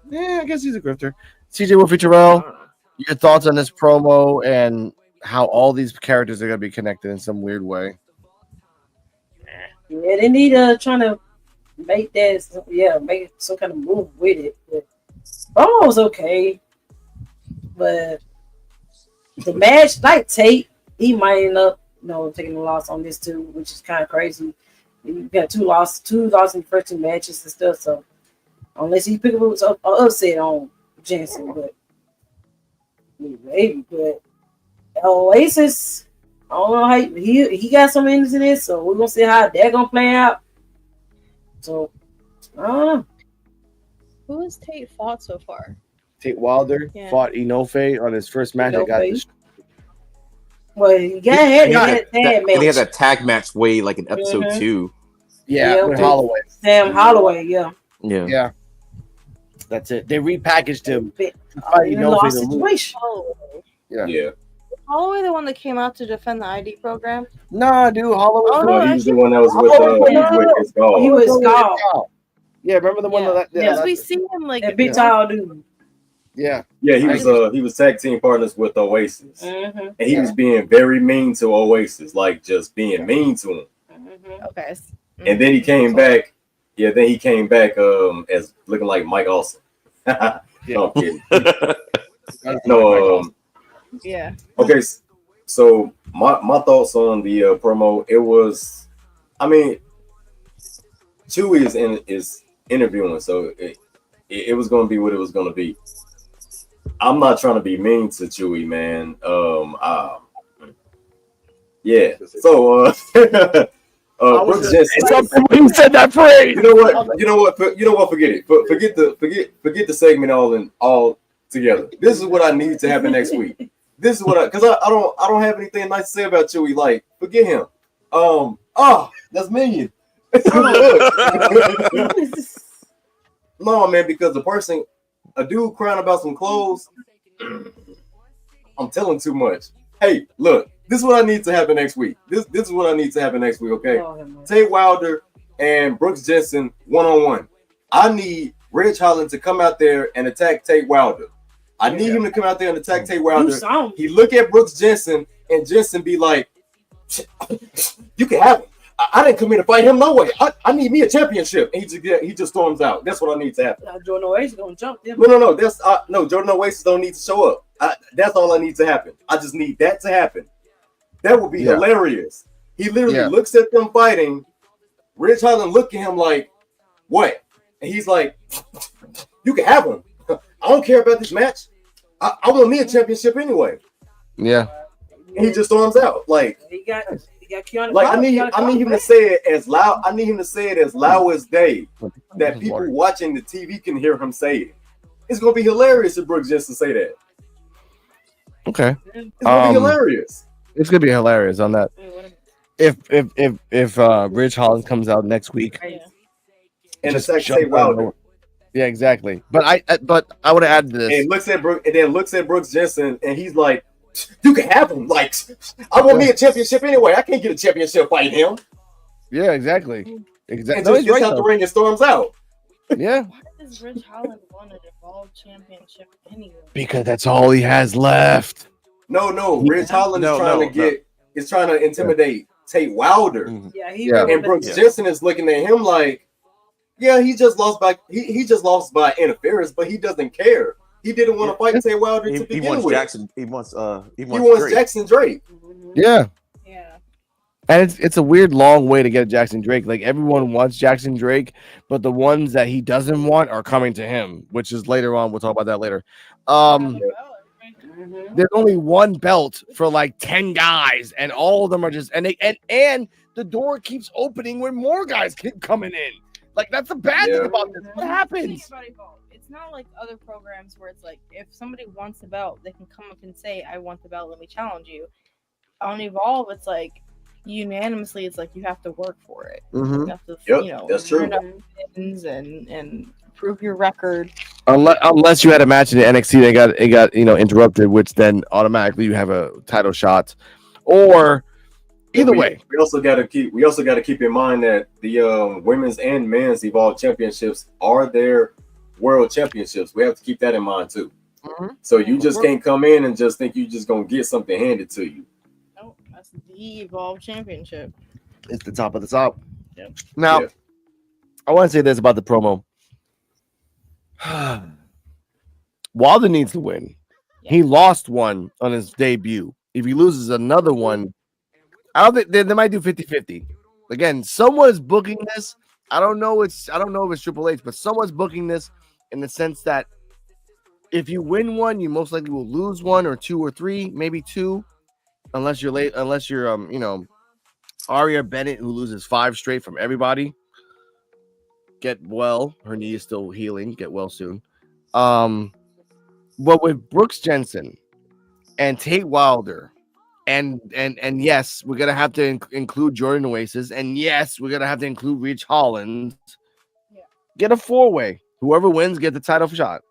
Yeah, I guess he's a grifter. Ceejaywolfy Terrell, your thoughts on this promo and how all these characters are gonna be connected in some weird way? Yeah, they need trying to make make some kind of move with it. But promo was okay, but the match, like Tate, he might end up, taking a loss on this too, which is kind of crazy. You got two losses in the first two matches and stuff. So unless he pick up an upset on Jensen, but maybe. But Oasis, I don't know how he got some into this, so we're gonna see how that gonna play out. So I don't know. Who has Tate fought so far? Tate Wilder fought Inoue on his first match. Well, he had that tag match way like in episode 2. Yeah, with Holloway. Sam Holloway, yeah. That's it. They repackaged him. Situation. Yeah. Holloway, the one that came out to defend the ID program? Nah, dude, Holloway. He was the one that was with his dog. He was gone. Yeah, remember the one that? Because we see him like that big tall dude. Yeah. Yeah, he was tag team partners with Oasis, and he was being very mean to Oasis, like just being mean to him. Okay. And then he came back. Yeah, then he came back as looking like Mike Awesome. No, I'm kidding. Yeah. Okay. So my thoughts on the promo, it was, I mean, Chewy is interviewing, so it was going to be what it was going to be. I'm not trying to be mean to Chewy, man. Yeah. So Brooks Jensen. He said that phrase. You know what? Forget it. Forget the segment all together. This is what I need to happen next week. This is what because I don't have anything nice to say about Chewy. Like, forget him. That's Minion. No, man, because a dude crying about some clothes, I'm telling too much. Hey, look, this is what I need to happen next week. This is what I need to happen next week, okay? Tate Wilder and Brooks Jensen one-on-one. I need Ridge Holland to come out there and attack Tate Wilder. I need him to come out there and attack Tate Wilder. He look at Brooks Jensen and Jensen be like, you can have him. I didn't come here to fight him no way. I need me a championship. And he just storms out. That's what I need to happen. Jordan Oasis gonna jump them. No. No. Jordan Oasis don't need to show up. That's all I need to happen. I just need that to happen. That would be hilarious. He literally looks at them fighting. Ridge Holland look at him like, what? And he's like, you can have him. I don't care about this match. I want me a championship anyway. Yeah. And he just storms out. Like, he got Keanu. Like I need him to say it as loud. I need him to say it as loud as day, that people watching the TV can hear him say it. It's gonna be hilarious if Brooks Jensen say that. Okay. It's gonna be hilarious. It's gonna be hilarious on that. If Ridge Holland comes out next week and attacks Tate Wilder. Yeah, exactly. But I would have added this. And looks at Brooks Jensen and he's like, you can have him. Like, I want me a championship anyway. I can't get a championship fighting him. Yeah, exactly. And just gets out the ring and storms out. Yeah. Why does Ridge Holland want an Evolve Championship anyway? Because that's all he has left. No. Ridge Holland is trying to intimidate Tate Wilder. And Brooks Jensen is looking at him like, yeah, he just lost by interference, but he doesn't care. He didn't want to fight Tate Wilder to begin with. He wants Jackson Drake. Yeah. And it's a weird long way to get Jackson Drake. Like, everyone wants Jackson Drake, but the ones that he doesn't want are coming to him, which is later on. We'll talk about that later. There's only one belt for like 10 guys, and all of them are just and the door keeps opening when more guys keep coming in. Like, that's the bad thing about this. What happens? It's not like other programs where it's like, if somebody wants the belt, they can come up and say, I want the belt, let me challenge you. On Evolve, it's like unanimously, it's like you have to work for it. Mm-hmm. You have to, that's true. And prove your record. Unless you had a match in the NXT that got interrupted, which then automatically you have a title shot. Or either way. We also got to keep in mind that the women's and men's Evolve championships are their world championships. We have to keep that in mind too. Mm-hmm. So you just can't come in and just think you just gonna get something handed to you. Nope, that's the Evolve Championship. It's the top of the top. Yep. Now, I want to say this about the promo. Wilder needs to win. He lost one on his debut. If he loses another one, I don't think they might do 50-50. Again, someone's booking this. I don't know if it's Triple H, but someone's booking this in the sense that if you win one, you most likely will lose one or two or three, maybe two, unless you're Aria Bennett, who loses 5 straight from everybody. Get well. Her knee is still healing. Get well soon. But with Brooks Jensen and Tate Wilder, and yes, we're gonna have to include Jordan Oasis, and yes, we're gonna have to include Ridge Holland. Get a 4-way. Whoever wins, get the title shot.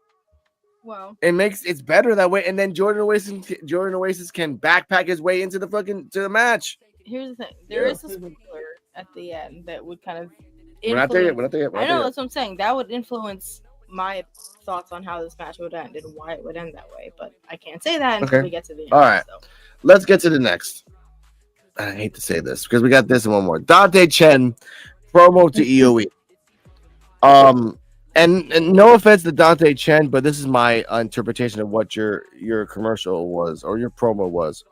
Well, It's better that way, and then Jordan Oasis can backpack his way into the match. Here's the thing: there is a spoiler at the end that would kind of. We're not there yet. I know, that's what I'm saying. That would influence my thoughts on how this match would end and why it would end that way. But I can't say that until we get to the end. All right. Let's get to the next. I hate to say this because we got this and one more. Dante Chen promo to EOE. And no offense to Dante Chen, but this is my interpretation of what your commercial was or your promo was.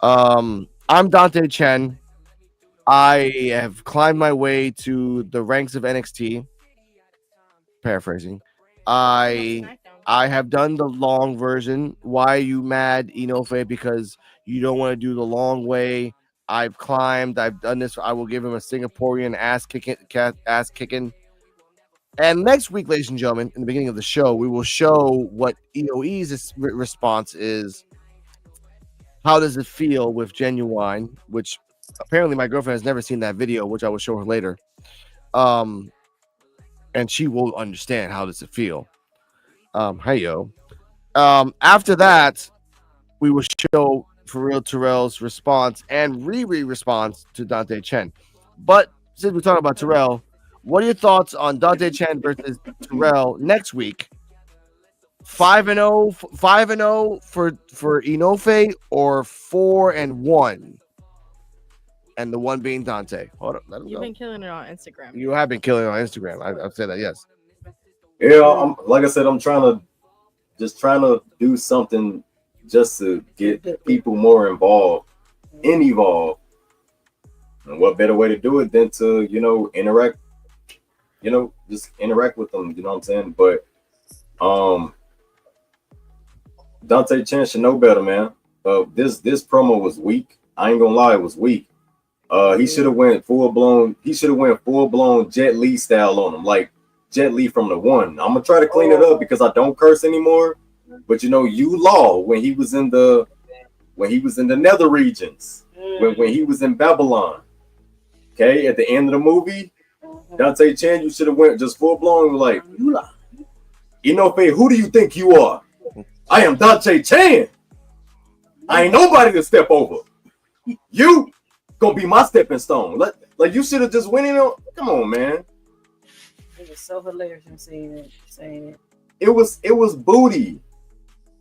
I'm Dante Chen. I have climbed my way to the ranks of NXT. Paraphrasing. I I have done the long version. Why are you mad, Inoue? Because you don't want to do the long way. I've climbed. I've done this. I will give him a Singaporean ass kicking. And next week, ladies and gentlemen, in the beginning of the show, we will show what EOE's response is. How does it feel with Genuine? Which apparently my girlfriend has never seen that video, which I will show her later. And she will understand how does it feel. Hey yo. After that, we will show for real Terrell's response and Riri response to Dante Chen. But since we're talking about Terrell, what are your thoughts on Dante Chen versus Terrell next week? 5-0 for Inoue or 4-1? And the one being Dante. Hold up, let him You've go. been killing it on Instagram. You have been killing it on Instagram. I'd say that, yes. Yeah, I'm like I said, I'm trying to do something just to get people more involved and evolve. And what better way to do it than to, interact, just interact with them, you know what I'm saying? But Dante Chen should know better, man. This promo was weak. I ain't gonna lie, it was weak. He should have went full blown Jet Li style on him, like Jet Li from the one. I'm gonna try to clean it up because I don't curse anymore. But you law when he was in the nether regions, when he was in Babylon. Okay, at the end of the movie, Dante Chen, you should have went just full blown like, Inoue, who do you think you are? I am Dante Chen. I ain't nobody to step over. You gonna be my stepping stone. Like you should have just went in on. Come on, man. It was so hilarious him saying it. It was booty.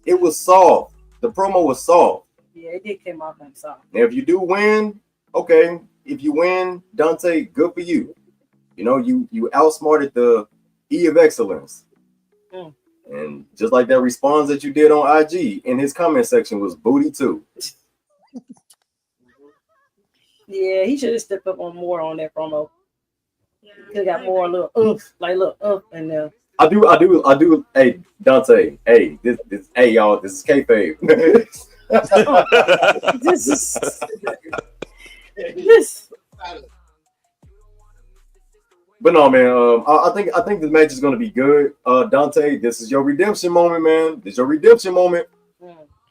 It was soft. The promo was soft. Yeah, it did come off like soft. Now, if you do win, okay. If you win, Dante, good for you. You outsmarted the E of Excellence. And just like that response that you did on IG in his comment section was booty too. Yeah, he should have stepped up on more on that promo. Could have got more little in there. I do. Hey, Dante. Hey, this. Hey, y'all. This is kayfabe. This. But no, man. I think this match is gonna be good. Dante, this is your redemption moment, man. This is your redemption moment.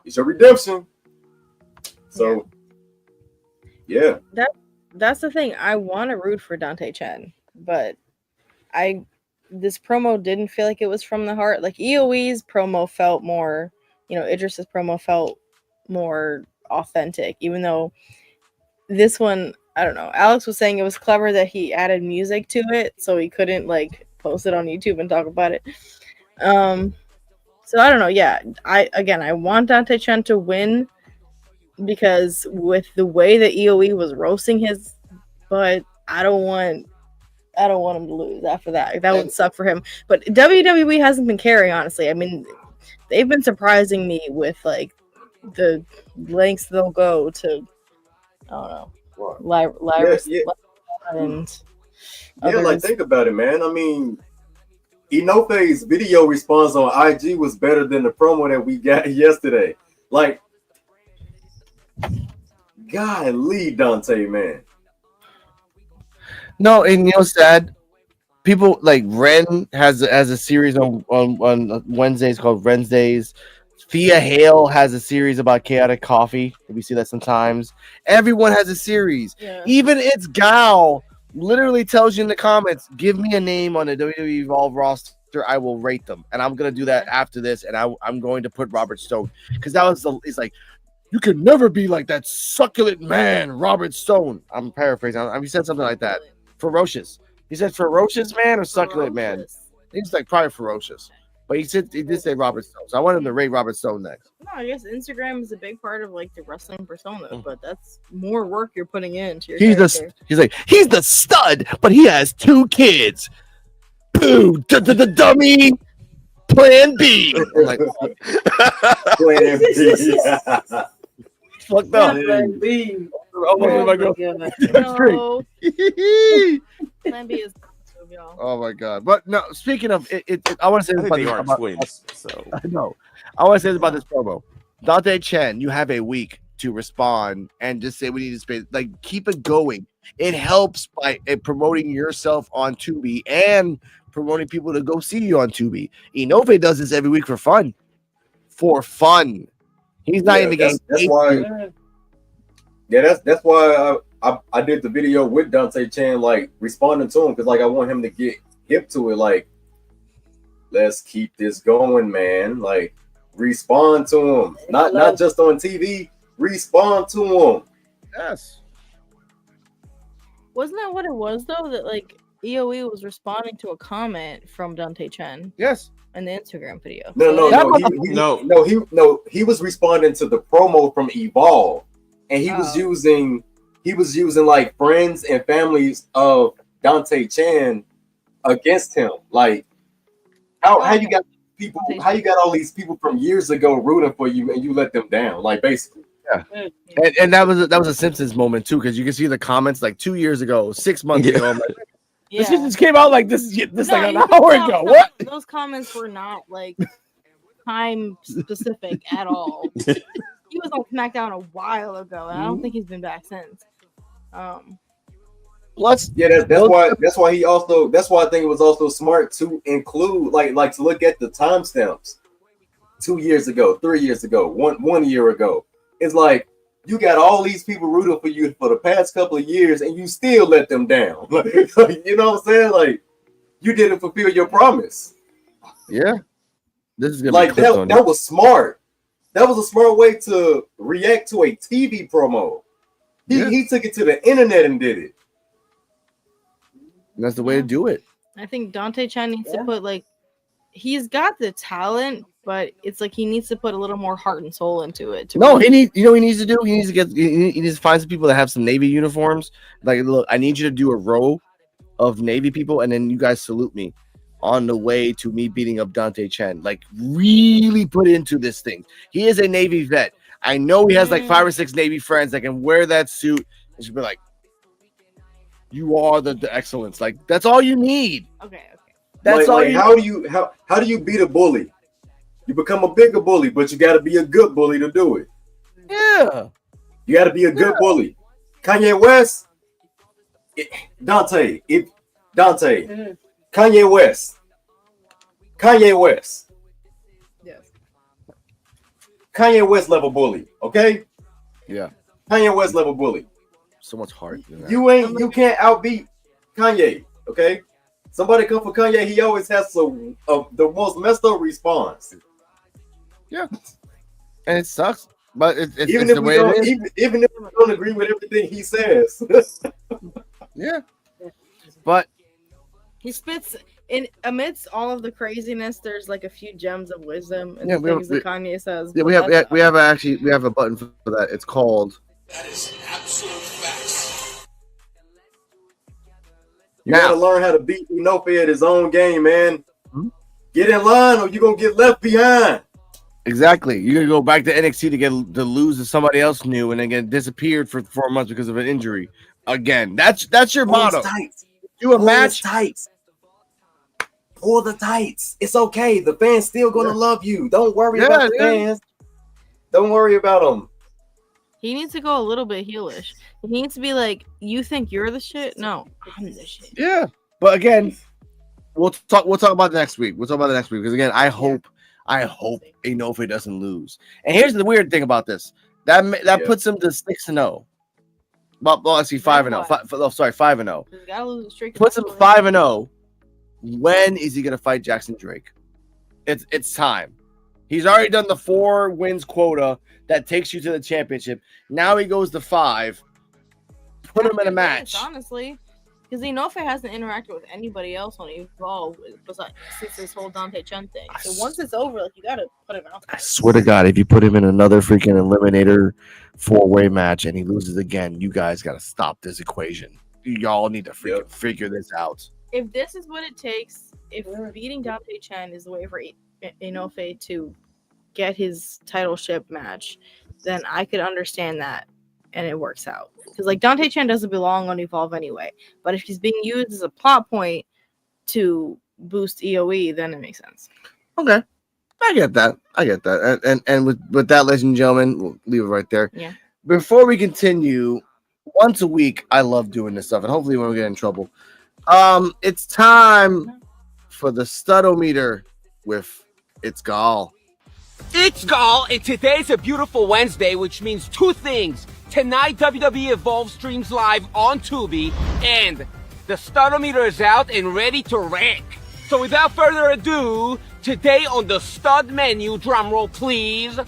It's your redemption. So, yeah. That's the thing. I want to root for Dante Chen, but this promo didn't feel like it was from the heart. Like EOE's promo felt more, Idris's promo felt more authentic, even though this one, I don't know. Alex was saying it was clever that he added music to it, so he couldn't like post it on YouTube and talk about it. So I don't know. Yeah, I want Dante Chen to win because with the way that EOE was roasting his butt, I don't want him to lose after that. That would suck for him. But WWE hasn't been caring, honestly. I mean, they've been surprising me with like the lengths they'll go to. I don't know. And like think about it, man. I mean, Inoue's video response on IG was better than the promo that we got yesterday. Like, golly, Dante, man. No, and sad. People like Ren has a series on Wednesdays called Wednesdays. Thea Hale has a series about chaotic coffee. We see that sometimes. Everyone has a series. Yeah. Even its gal literally tells you in the comments, give me a name on the WWE Evolve roster. I will rate them. And I'm going to do that after this. And I'm going to put Robert Stone. Because it's like, you can never be like that succulent man, Robert Stone. I'm paraphrasing. He said something like that. Ferocious. He said ferocious man or succulent man. He's like probably ferocious. But he did say Robert Stone. So I want him to rate Robert Stone next. No, I guess Instagram is a big part of like the wrestling persona, but that's more work you're putting into your character. He's the stud, but he has 2 kids. Boo! The dummy. Plan B. I'm like, Plan B. fucked up. Plan B. Almost Oh my my girl. God. That's great. No, Plan B is awesome, y'all. Oh my god! But no, speaking of it I want to say I this think they about, are about twins. So I know. I want to say this about this promo. Dante Chen, you have a week to respond and just say we need to space. Like, keep it going. It helps by promoting yourself on Tubi and promoting people to go see you on Tubi. Inoue does this every week for fun. For fun. He's not even getting that's paid. why. Yeah, that's why I did the video with Dante Chan, like responding to him, because like I want him to get hip to it. Like, let's keep this going, man. Like, respond to him, not just on TV. Respond to him. Yes. Wasn't that what it was though? That like EOE was responding to a comment from Dante Chen Yes. in the Instagram video. No. He was responding to the promo from Evolve, and he was using like friends and families of Dante Chan against him. Like, how you got people? How you got all these people from years ago rooting for you, and you let them down? Like, basically. Yeah, and that was a Simpsons moment too, because you can see the comments like 2 years ago, 6 months ago. I'm like, this just came out like this like an hour ago. What? Those comments were not like time specific at all. He was on SmackDown a while ago, and I don't think he's been back since. That's why I think it was also smart to include like to look at the timestamps 2 years ago, 3 years ago, one year ago. It's like you got all these people rooting for you for the past couple of years, and you still let them down. You know what I'm saying? Like, you didn't fulfill your promise. Yeah, this is gonna like that was smart. That was a smart way to react to a TV promo. He took it to the internet and did it. And that's the way to do it. I think Dante Chen needs to put like he's got the talent, but it's like he needs to put a little more heart and soul into it. He needs what he needs to do? He needs to find some people that have some Navy uniforms. Like, look, I need you to do a row of Navy people, and then you guys salute me on the way to me beating up Dante Chen. Like, really put into this thing. He is a Navy vet. I know he has like 5 or 6 Navy friends that can wear that suit and should be like, you are the excellence. Like, that's all you need. Okay. That's all. How do you beat a bully? You become a bigger bully, but you got to be a good bully to do it. Yeah, you got to be a good bully. Kanye West, Kanye West. Yes. Kanye West level bully. Okay. Yeah. Kanye West level bully. So much heart. You can't outbeat Kanye. Okay. Somebody come for Kanye, he always has the most messed up response. Yeah, and it sucks, but it's even the way it is. Even if we don't agree with everything he says. Yeah, but he spits in amidst all of the craziness. There's like a few gems of wisdom and things that Kanye says. Yeah, we have a button for that. It's called. That is absolute facts. You gotta learn how to beat Inoue at his own game, man. Get in line, or you're gonna get left behind. Exactly. You're gonna go back to NXT to lose to somebody else new, and then get disappeared for 4 months because of an injury. Again, that's your motto. Do a match. Pull the tights. It's okay. The fans still gonna love you. Don't worry about the fans. Don't worry about them. He needs to go a little bit heelish. He needs to be like, you think you're the shit? No, I'm the shit. Yeah, but again, we'll talk about it next week. Because again, I hope Inoue doesn't lose. And here's the weird thing about this: that puts him to 6-0. Well, actually 5-0. 5-0. He's gotta lose a streak. Puts him 5-0. When is he gonna fight Jackson Drake? It's time. He's already done the 4 wins quota that takes you to the championship. Now he goes to 5. Put him in a match. Honestly, because Inoue hasn't interacted with anybody else on Evolve besides since this whole Dante Chen thing. So once it's over, like you gotta put him out there. I swear to God, if you put him in another freaking eliminator 4-way match and he loses again, you guys gotta stop this equation. Y'all need to freaking figure this out. If this is what it takes, if beating Dante Chen is the way for Inoue to get his titleship match, then I could understand that, and it works out. Because like Dante Chan doesn't belong on Evolve anyway, but if he's being used as a plot point to boost EOE, then it makes sense. Okay, I get that. And with that, ladies and gentlemen, we'll leave it right there. Yeah. Before we continue, once a week, I love doing this stuff, and hopefully we won't get in trouble. It's time for the Studometer with It's Gall. It's Gall, and today's a beautiful Wednesday, which means two things. Tonight, WWE Evolve streams live on Tubi, and the Studometer is out and ready to rank. So without further ado, today on the stud menu, drumroll please,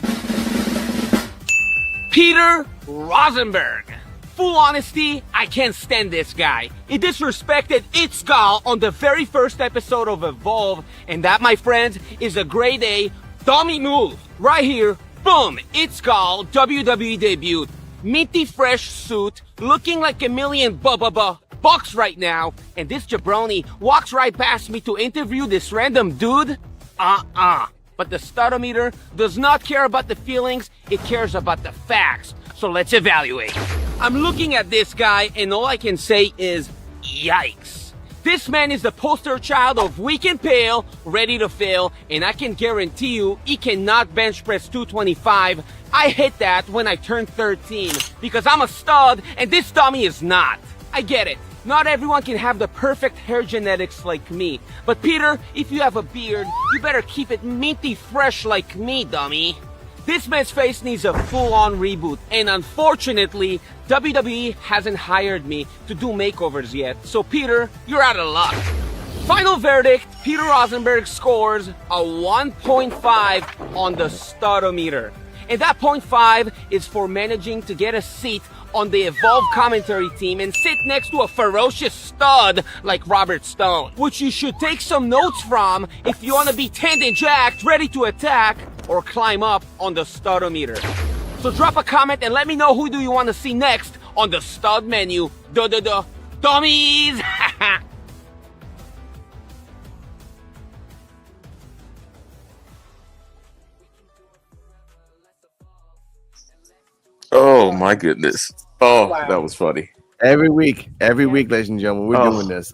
Peter Rosenberg. Full honesty, I can't stand this guy. He disrespected It's Gall on the very first episode of Evolve, and that, my friends, is a grade A dummy move. Right here, boom, It's Gall, WWE debut. Minty fresh suit, looking like a million bucks right now, and this jabroni walks right past me to interview this random dude? But the Studometer does not care about the feelings, it cares about the facts. So let's evaluate. I'm looking at this guy, and all I can say is, yikes. This man is the poster child of weak and pale, ready to fail, and I can guarantee you he cannot bench press 225. I hit that when I turned 13, because I'm a stud, and this dummy is not. I get it. Not everyone can have the perfect hair genetics like me. But Peter, if you have a beard, you better keep it minty fresh like me, dummy. This man's face needs a full-on reboot, and unfortunately, WWE hasn't hired me to do makeovers yet. So Peter, you're out of luck. Final verdict, Peter Rosenberg scores a 1.5 on the Studometer. And that 0.5 is for managing to get a seat on the Evolve commentary team and sit next to a ferocious stud like Robert Stone, which you should take some notes from if you want to be tendon jacked, ready to attack, or climb up on the Studometer. So drop a comment and let me know who do you want to see next on the stud menu. Dummies! Oh my goodness. Oh, Wow. that was funny. Every week, ladies and gentlemen, we're doing this.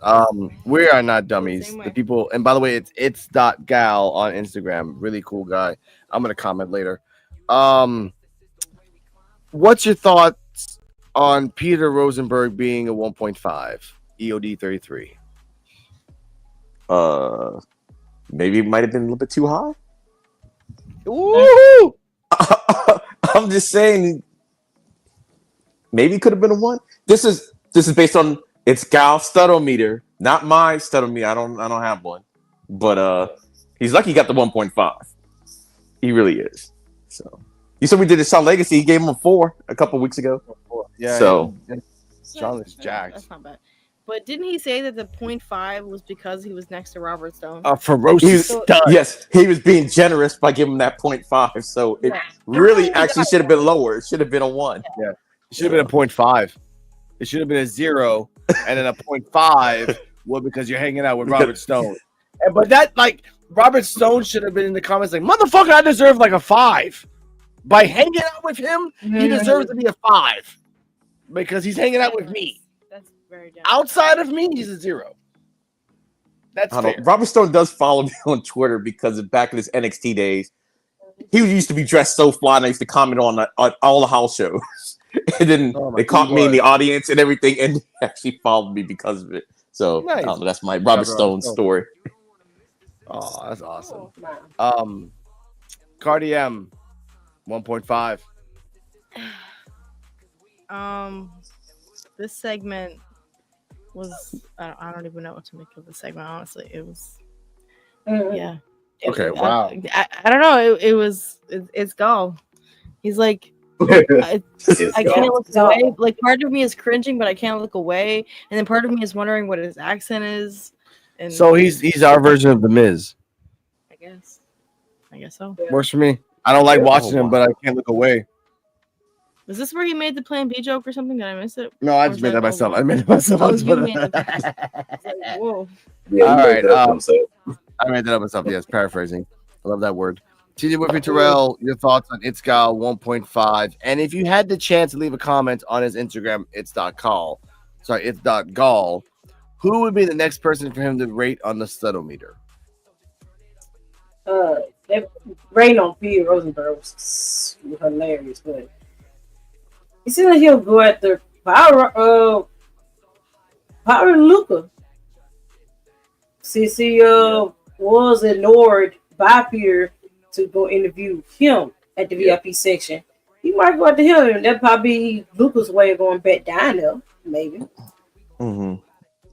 We are not dummies. Same way. The people, and by the way, it's.gal on Instagram. Really cool guy. I'm gonna comment later. What's your thoughts on Peter Rosenberg being a 1.5 EOD 33? Maybe it might have been a little bit too high. Ooh! I'm just saying, maybe it could have been a 1. This is based on It's Gal Studometer, not my Studometer. I don't have one, but he's lucky he got the 1.5. He really is. So you said we did a Shawn Legacy. He gave him a 4 a couple weeks ago. Yeah. So Sean is jacked. That's not bad. But didn't he say that the 0.5 was because he was next to Robert Stone? A ferocious stud. Yes, he was being generous by giving him that 0.5. So it really actually should have been lower. It should have been a 1. Yeah. It should have been a 0.5. It should have been a 0 and then a 0.5. Well, because you're hanging out with Robert Stone. But that, like, Robert Stone should have been in the comments like, motherfucker, I deserve like a 5. By hanging out with him, he deserves to be a 5 because he's hanging out with me. That's very generous. Outside of me, he's a 0. That's I fair. don't, Robert Stone does follow me on Twitter because of back in his NXT days, he used to be dressed so fly, and I used to comment on all the house shows. And then they caught me in the audience and everything, and he actually followed me because of it. So Nice. that's my Robert Stone story. Oh, that's awesome. Cardi M, 1.5. This segment was I don't even know what to make of the segment. Honestly, it was yeah. Okay, wow. I don't know. It's Gall. He's like. I can't look away. Like, part of me is cringing, but I can't look away. And then part of me is wondering what his accent is. And So he's our version of the Miz. I guess so. Works for me. I don't like watching him, but I can't look away. Was this where he made the Plan B joke or something? Did I miss it? No, I just made that myself. I made it myself. Oh, you made it. It's like, whoa. All right. I made that up myself. Yes, paraphrasing. I love that word. Ceejaywolfy Terrell, your thoughts on It's Gal 1.5. And if you had the chance to leave a comment on his Instagram, it's.gall, who would be the next person for him to rate on the studometer? That rain on Peter Rosenberg was hilarious, but it seems like he'll go after Power Luca. Since he was ignored by Peter to go interview him at the VIP section, he might go after him, and that probably Luca's way of going back down there, maybe. Mm-hmm.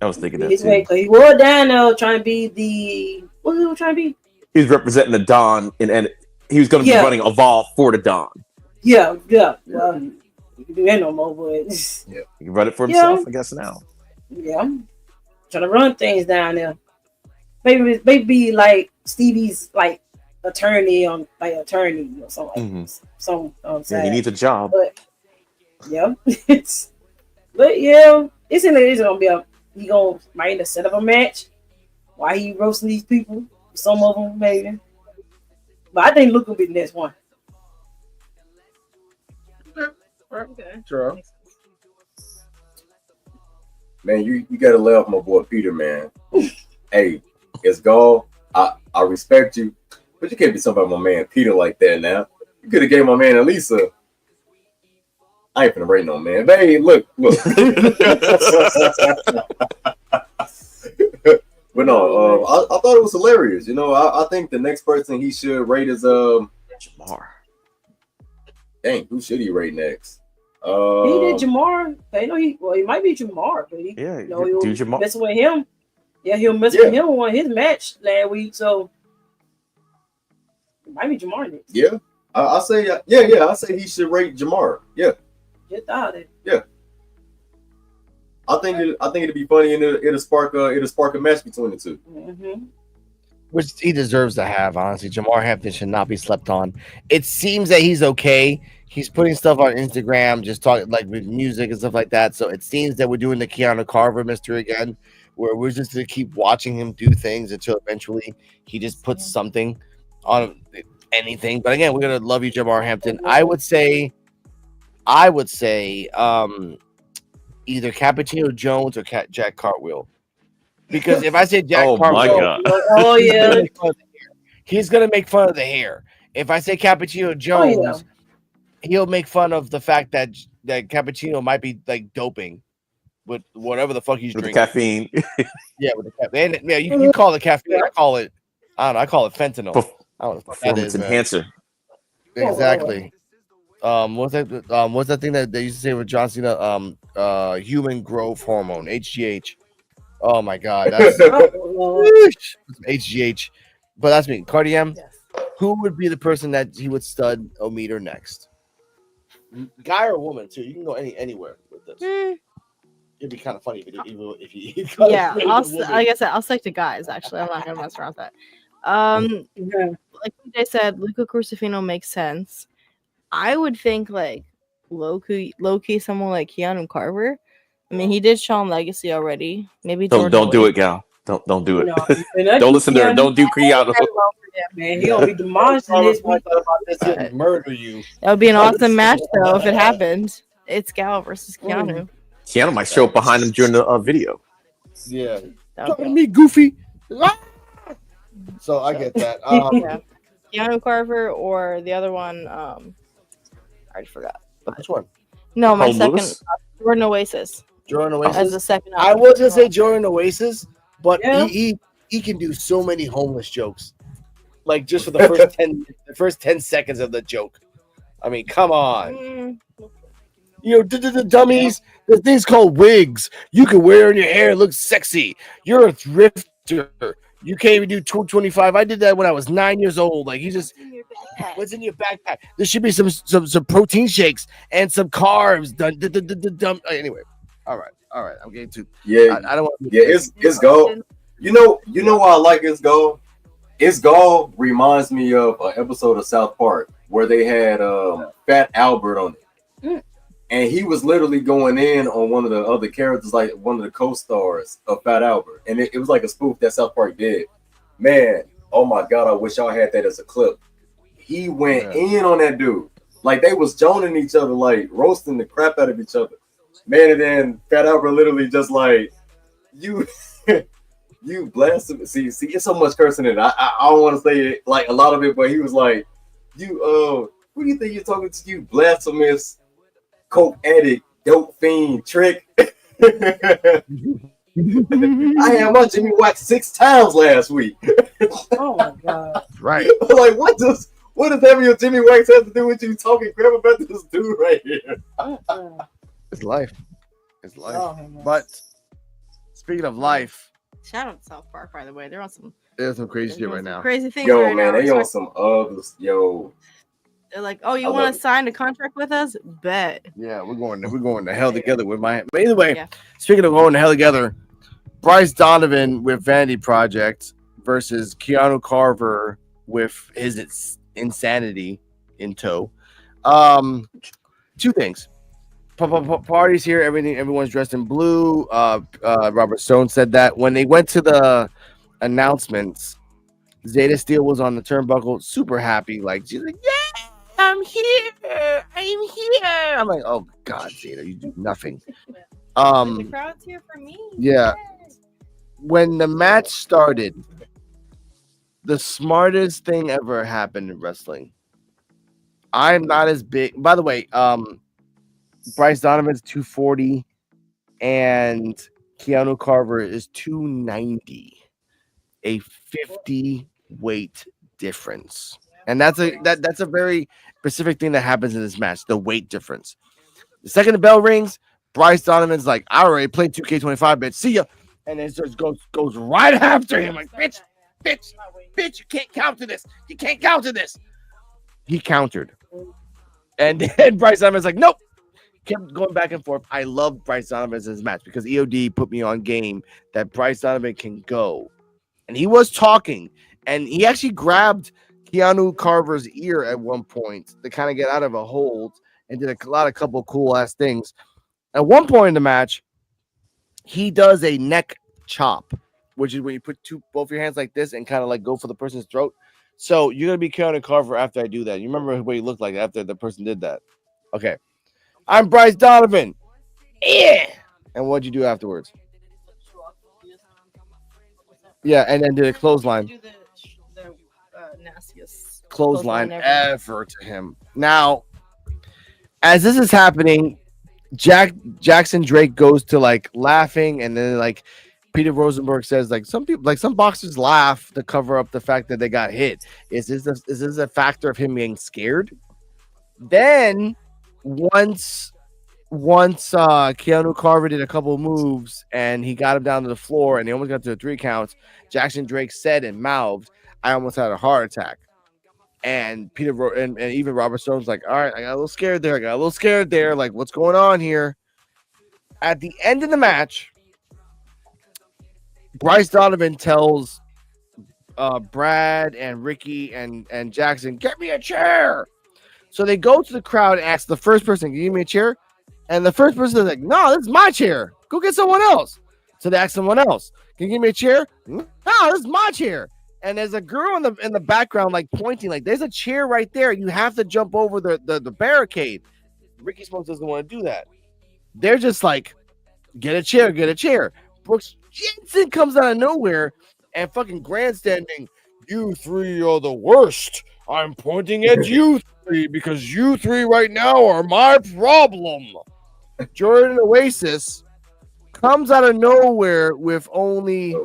I was thinking that His too. way, because he was down there trying to be the what was he trying to be? He was representing the Don, and he was going to be running Evolve for the Don. Yeah. Well, you can do that no more, but He can run it for himself, I guess now. Yeah, trying to run things down there. Maybe like Stevie's like attorney or something. Yeah, he needs a job. But yeah, it's gonna be he might end up set up a match while he roasting these people. Some of them maybe, but I think Luke will be the next one. Okay. Sure. Man, you got to love my boy Peter, man. Hey, it's Gall. I respect you, but you can't be something about my man Peter like that now. You could have gave my man at least a. I ain't finna rate no man. But hey, look. But no, I thought it was hilarious. You know, I think the next person he should rate is Jamar. Dang, who should he rate next? He did Jamar. I know he might be Jamar, but he'll Jamar. mess with him. Yeah, he'll mess with him on his match last week, so it might be Jamar next. Yeah, I say I say he should rate Jamar. Yeah, just thought it. Yeah. I think it'd be funny, and it'll spark a match between the two. Mm-hmm. Which he deserves to have, honestly. Jamar Hampton should not be slept on. It seems that he's okay. He's putting stuff on Instagram, just talking like with music and stuff like that. So it seems that we're doing the Keanu Carver mystery again, where we're just gonna keep watching him do things until eventually he just puts something on anything. But again, we're gonna love you, Jamar Hampton. I would say either Cappuccino Jones or Jack Cartwheel. Because if I say Jack Cartwheel, my God. Oh yeah, he's gonna make fun of the hair. If I say Cappuccino Jones, he'll make fun of the fact that Cappuccino might be like doping with whatever the fuck he's With the drinking. caffeine. Yeah, with the caffeine. Yeah, you call it caffeine. I call it fentanyl. I don't know what the fuck that Performance is, man. enhancer. Exactly. What's that thing that they used to say with John Cena? Human growth hormone, HGH. Oh my god, that's HGH. But that's me, Cardi-M. Yes. Who would be the person that he would stud or meter next? Guy or woman too? You can go anywhere with this. It'd be kind of funny if you Yeah, like I said, I'll stick to guys. Actually, I'm not gonna mess around with that. Like they said, Luca Crucifino makes sense. I would think like low key someone like Keanu Carver. I mean, he did Shawn Legacy already. Maybe Don't do it, gal. Don't do it. No, Don't listen to her. Don't do Keanu. Man, he gonna be demolished in this week. Murder you. That would be an awesome match, though, if it happened. It's Gal versus Keanu. Keanu might show up behind him during the video. Yeah. That would be- Me, Goofy. So I get that. yeah. Keanu Carver or the other one. I already forgot. Which one? No, my Paul second. Lewis? Jordan Oasis. Jordan Oasis. As the second. I was gonna say Jordan Oasis, but Yeah. he can do so many homeless jokes, like just for the first 10 seconds of the joke. I mean, come on, you know, dummies. There's things called wigs. You can wear in your hair. It looks sexy. You're a thrifter. You can't even do 225. I did that when I was 9 years old. Like, you just, what's in your backpack? There should be some protein shakes and some carbs. Anyway, all right. I'm getting too. Yeah, I don't want. Yeah, it's Gall. You know why I like It's Gall? It's Gall reminds me of an episode of South Park where they had Fat Albert on it. And he was literally going in on one of the other characters, like one of the co-stars of Fat Albert. And it was like a spoof that South Park did. Man, oh my God, I wish y'all had that as a clip. he went in on that dude. Like they was joning each other, like roasting the crap out of each other. Man, and then Fat Albert literally just like you you blasphemy. See, it's so much cursing in it. I don't want to say it like a lot of it, but he was like, you who do you think you're talking to? You blasphemous coke addict, dope fiend, trick. I had my Jimmy Wax 6 times last week. Oh my god! Right? Like, what does having your Jimmy Wax have to do with you talking crap about this dude right here? It's life. It's life. Oh, but speaking of life, Shout out to South Park, by the way. They're on some crazy shit right now. crazy things. Yo, right man, now. they on some others. Yo, they're like, oh, you want to sign a contract with us? Bet. Yeah, we're going to hell together with my. But anyway, speaking of going to hell together, Bryce Donovan with Vanity Project versus Keanu Carver with his insanity in tow. Two things. Parties here, everyone's dressed in blue. Robert Stone said that when they went to the announcements, Zeta Steel was on the turnbuckle, super happy, like she's like, "Yeah, I'm here. I'm like, "Oh God, Zeta, you do nothing." The crowd's here for me. Yeah. When the match started, the smartest thing ever happened in wrestling. I'm not as big. By the way, Bryce Donovan's 240 and Keanu Carver is 290, a 50 weight difference. And that's a very specific thing that happens in this match, the weight difference. The second the bell rings, Bryce Donovan's like, I already played 2K25, bitch. See ya. And it just goes right after him, like, bitch, you can't counter this. You can't counter this. He countered. And then Bryce Donovan's like, nope. Kept going back and forth. I love Bryce Donovan in this match because EOD put me on game that Bryce Donovan can go. And he was talking, and he actually grabbed Keanu Carver's ear at one point to kind of get out of a hold and did a couple cool ass things. At one point in the match, he does a neck chop, which is when you put both your hands like this and kind of like go for the person's throat. So you're gonna be Keanu Carver after I do that. You remember what he looked like after the person did that? Okay. I'm Bryce Donovan. Yeah. And what'd you do afterwards? Yeah, and then did a clothesline. Do the nastiest Clothesline ever to him. Now, as this is happening, Jackson Drake goes to like laughing, and then like Peter Rosenberg says like some boxers laugh to cover up the fact that they got hit. Is this a factor of him being scared? Then once Keanu Carver did a couple of moves and he got him down to the floor and they almost got to the 3 counts, Jackson Drake said and mouthed, I almost had a heart attack. And and even Robert Stone's like, all right, I got a little scared there. Like, what's going on here? At the end of the match, Bryce Donovan tells Brad and Ricky and Jackson, get me a chair. So they go to the crowd and ask the first person, can you give me a chair? And the first person is like, no, this is my chair. Go get someone else. So they ask someone else, can you give me a chair? No, this is my chair. And there's a girl in the background, like pointing, like there's a chair right there. You have to jump over the barricade. Ricky Smokes doesn't want to do that. They're just like, get a chair. Brooks Jensen comes out of nowhere and fucking grandstanding. You three are the worst. I'm pointing at you three because you three right now are my problem. Jordan Oasis comes out of nowhere with only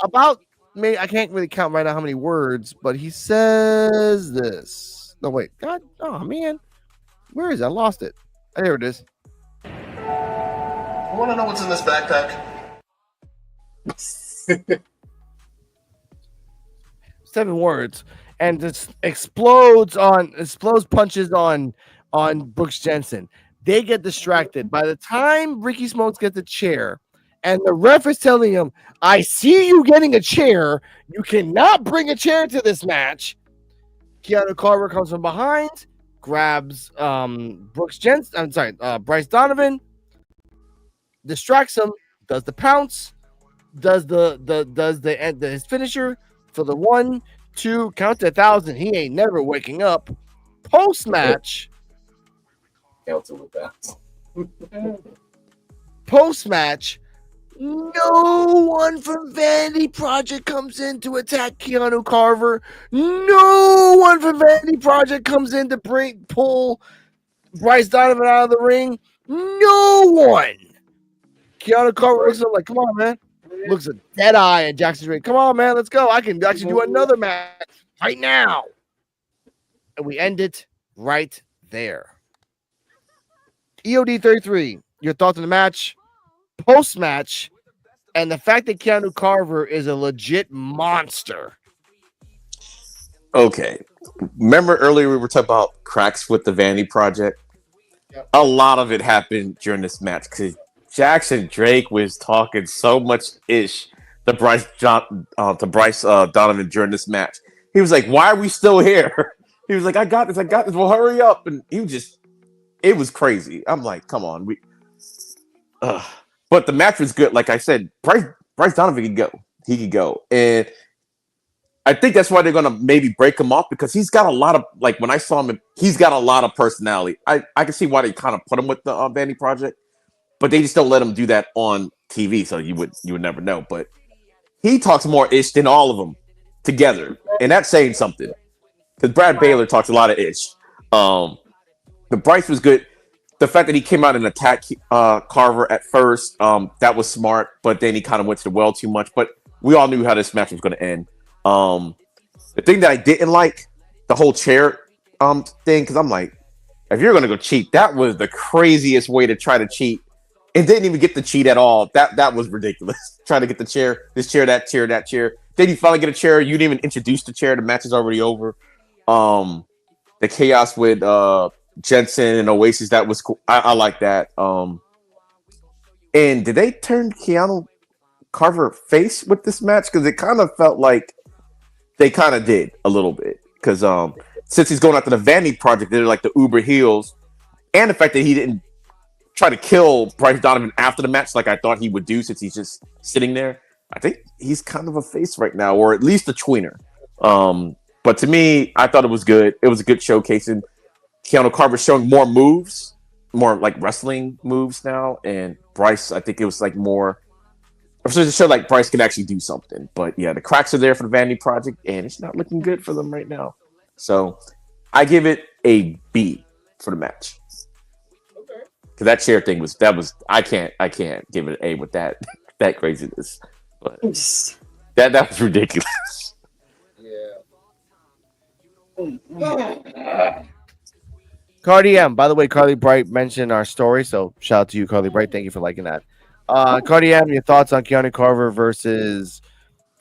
about, maybe I can't really count right now how many words, but he says this. No, wait. God, oh man. Where is it? I lost it. There it is. You want to know what's in this backpack? 7 words, and just explodes punches on Brooks Jensen. They get distracted. By the time Ricky Smokes gets the chair, and the ref is telling him, I see you getting a chair. You cannot bring a chair to this match. Keanu Carver comes from behind, grabs Bryce Donovan, distracts him, does the pounce, does his finisher for the 1, to count to 1,000. He ain't never waking up. Post match. Counter with that. Post match. No one from Vanity Project comes in to attack Keanu Carver. No one from Vanity Project comes in to pull Bryce Donovan out of the ring. No one. Keanu Carver looks up like, come on, man. Looks a dead eye at Jackson's ring. Come on, man. Let's go. I can actually do another match right now. And we end it right there. EOD 33, your thoughts on the match, post match, and the fact that Keanu Carver is a legit monster. Okay. Remember earlier we were talking about cracks with the Vanity Project? Yep. A lot of it happened during this match because Jackson Drake was talking so much ish to Bryce Donovan during this match. He was like, "Why are we still here?" He was like, I got this. Well, hurry up. And he was it was crazy. I'm like, come on. But the match was good. Like I said, Bryce Donovan could go. He could go. And I think that's why they're going to maybe break him off because he's got a lot of, like when I saw him, he's got a lot of personality. I can see why they kind of put him with the Vanity Project, but they just don't let him do that on TV. So you would never know. But he talks more ish than all of them together. And that's saying something. Because Brad Baylor talks a lot of ish. The Bryce was good. The fact that he came out and attacked Carver at first, that was smart. But then he kind of went to the well too much. But we all knew how this match was going to end. The thing that I didn't like, the whole chair thing, because I'm like, if you're going to go cheat, that was the craziest way to try to cheat. And didn't even get the cheat at all. That was ridiculous. Trying to get the chair, this chair, that chair, that chair. Then you finally get a chair. You didn't even introduce the chair. The match is already over. The chaos with Jensen and Oasis, that was cool. I like that. And did they turn Keanu Carver face with this match? Because it kind of felt like they kind of did a little bit. Because since he's going after the Vanity Project, they're like the Uber heels. And the fact that he didn't try to kill Bryce Donovan after the match like I thought he would do since he's just sitting there. I think he's kind of a face right now, or at least a tweener. But to me, I thought it was good. It was a good showcasing. Keanu Carver showing more moves, more like wrestling moves now. And Bryce, I think it was like more to show like Bryce can actually do something. But yeah, the cracks are there for the Vanity Project, and it's not looking good for them right now. So I give it a B for the match. Okay. Because that chair thing was I can't give it an A with that craziness. But that was ridiculous. Cardi M. By the way, Carly Bright mentioned our story, so shout out to you, Carly Bright. Thank you for liking that. Cardi M, your thoughts on Keanu Carver versus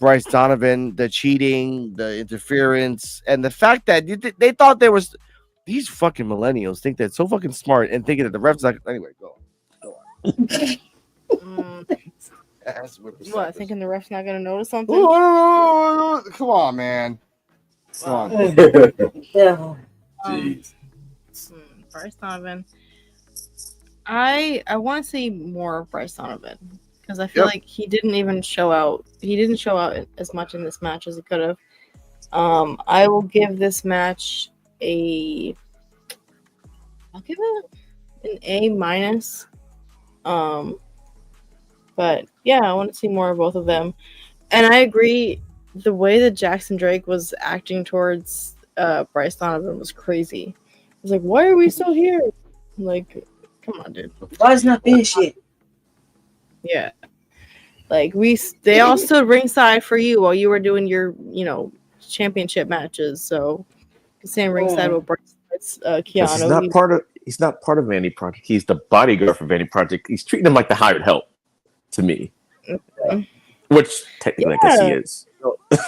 Bryce Donovan, the cheating, the interference, and the fact that they thought there was these fucking millennials think they're so fucking smart and thinking that the refs not anyway. Go on. What? Thinking the ref's not gonna notice something? Come on, man. Come on. Yeah. Jeez. Bryce Donovan. I want to see more of Bryce Donovan because I feel like he didn't show out as much in this match as he could have. I will give this match I'll give it an A minus. But yeah, I want to see more of both of them. And I agree, the way that Jackson Drake was acting towards Bryce Donovan was crazy. I was like, why are we still here? Like, come on, dude. Why is not finished yet? Yeah. Like, they all stood ringside for you while you were doing your, championship matches. So, same ringside with Bryce, Keanu. He's not part of Vanity Project. He's the bodyguard for Vanity Project. He's treating him like the hired help to me. Okay. Which technically I guess he is.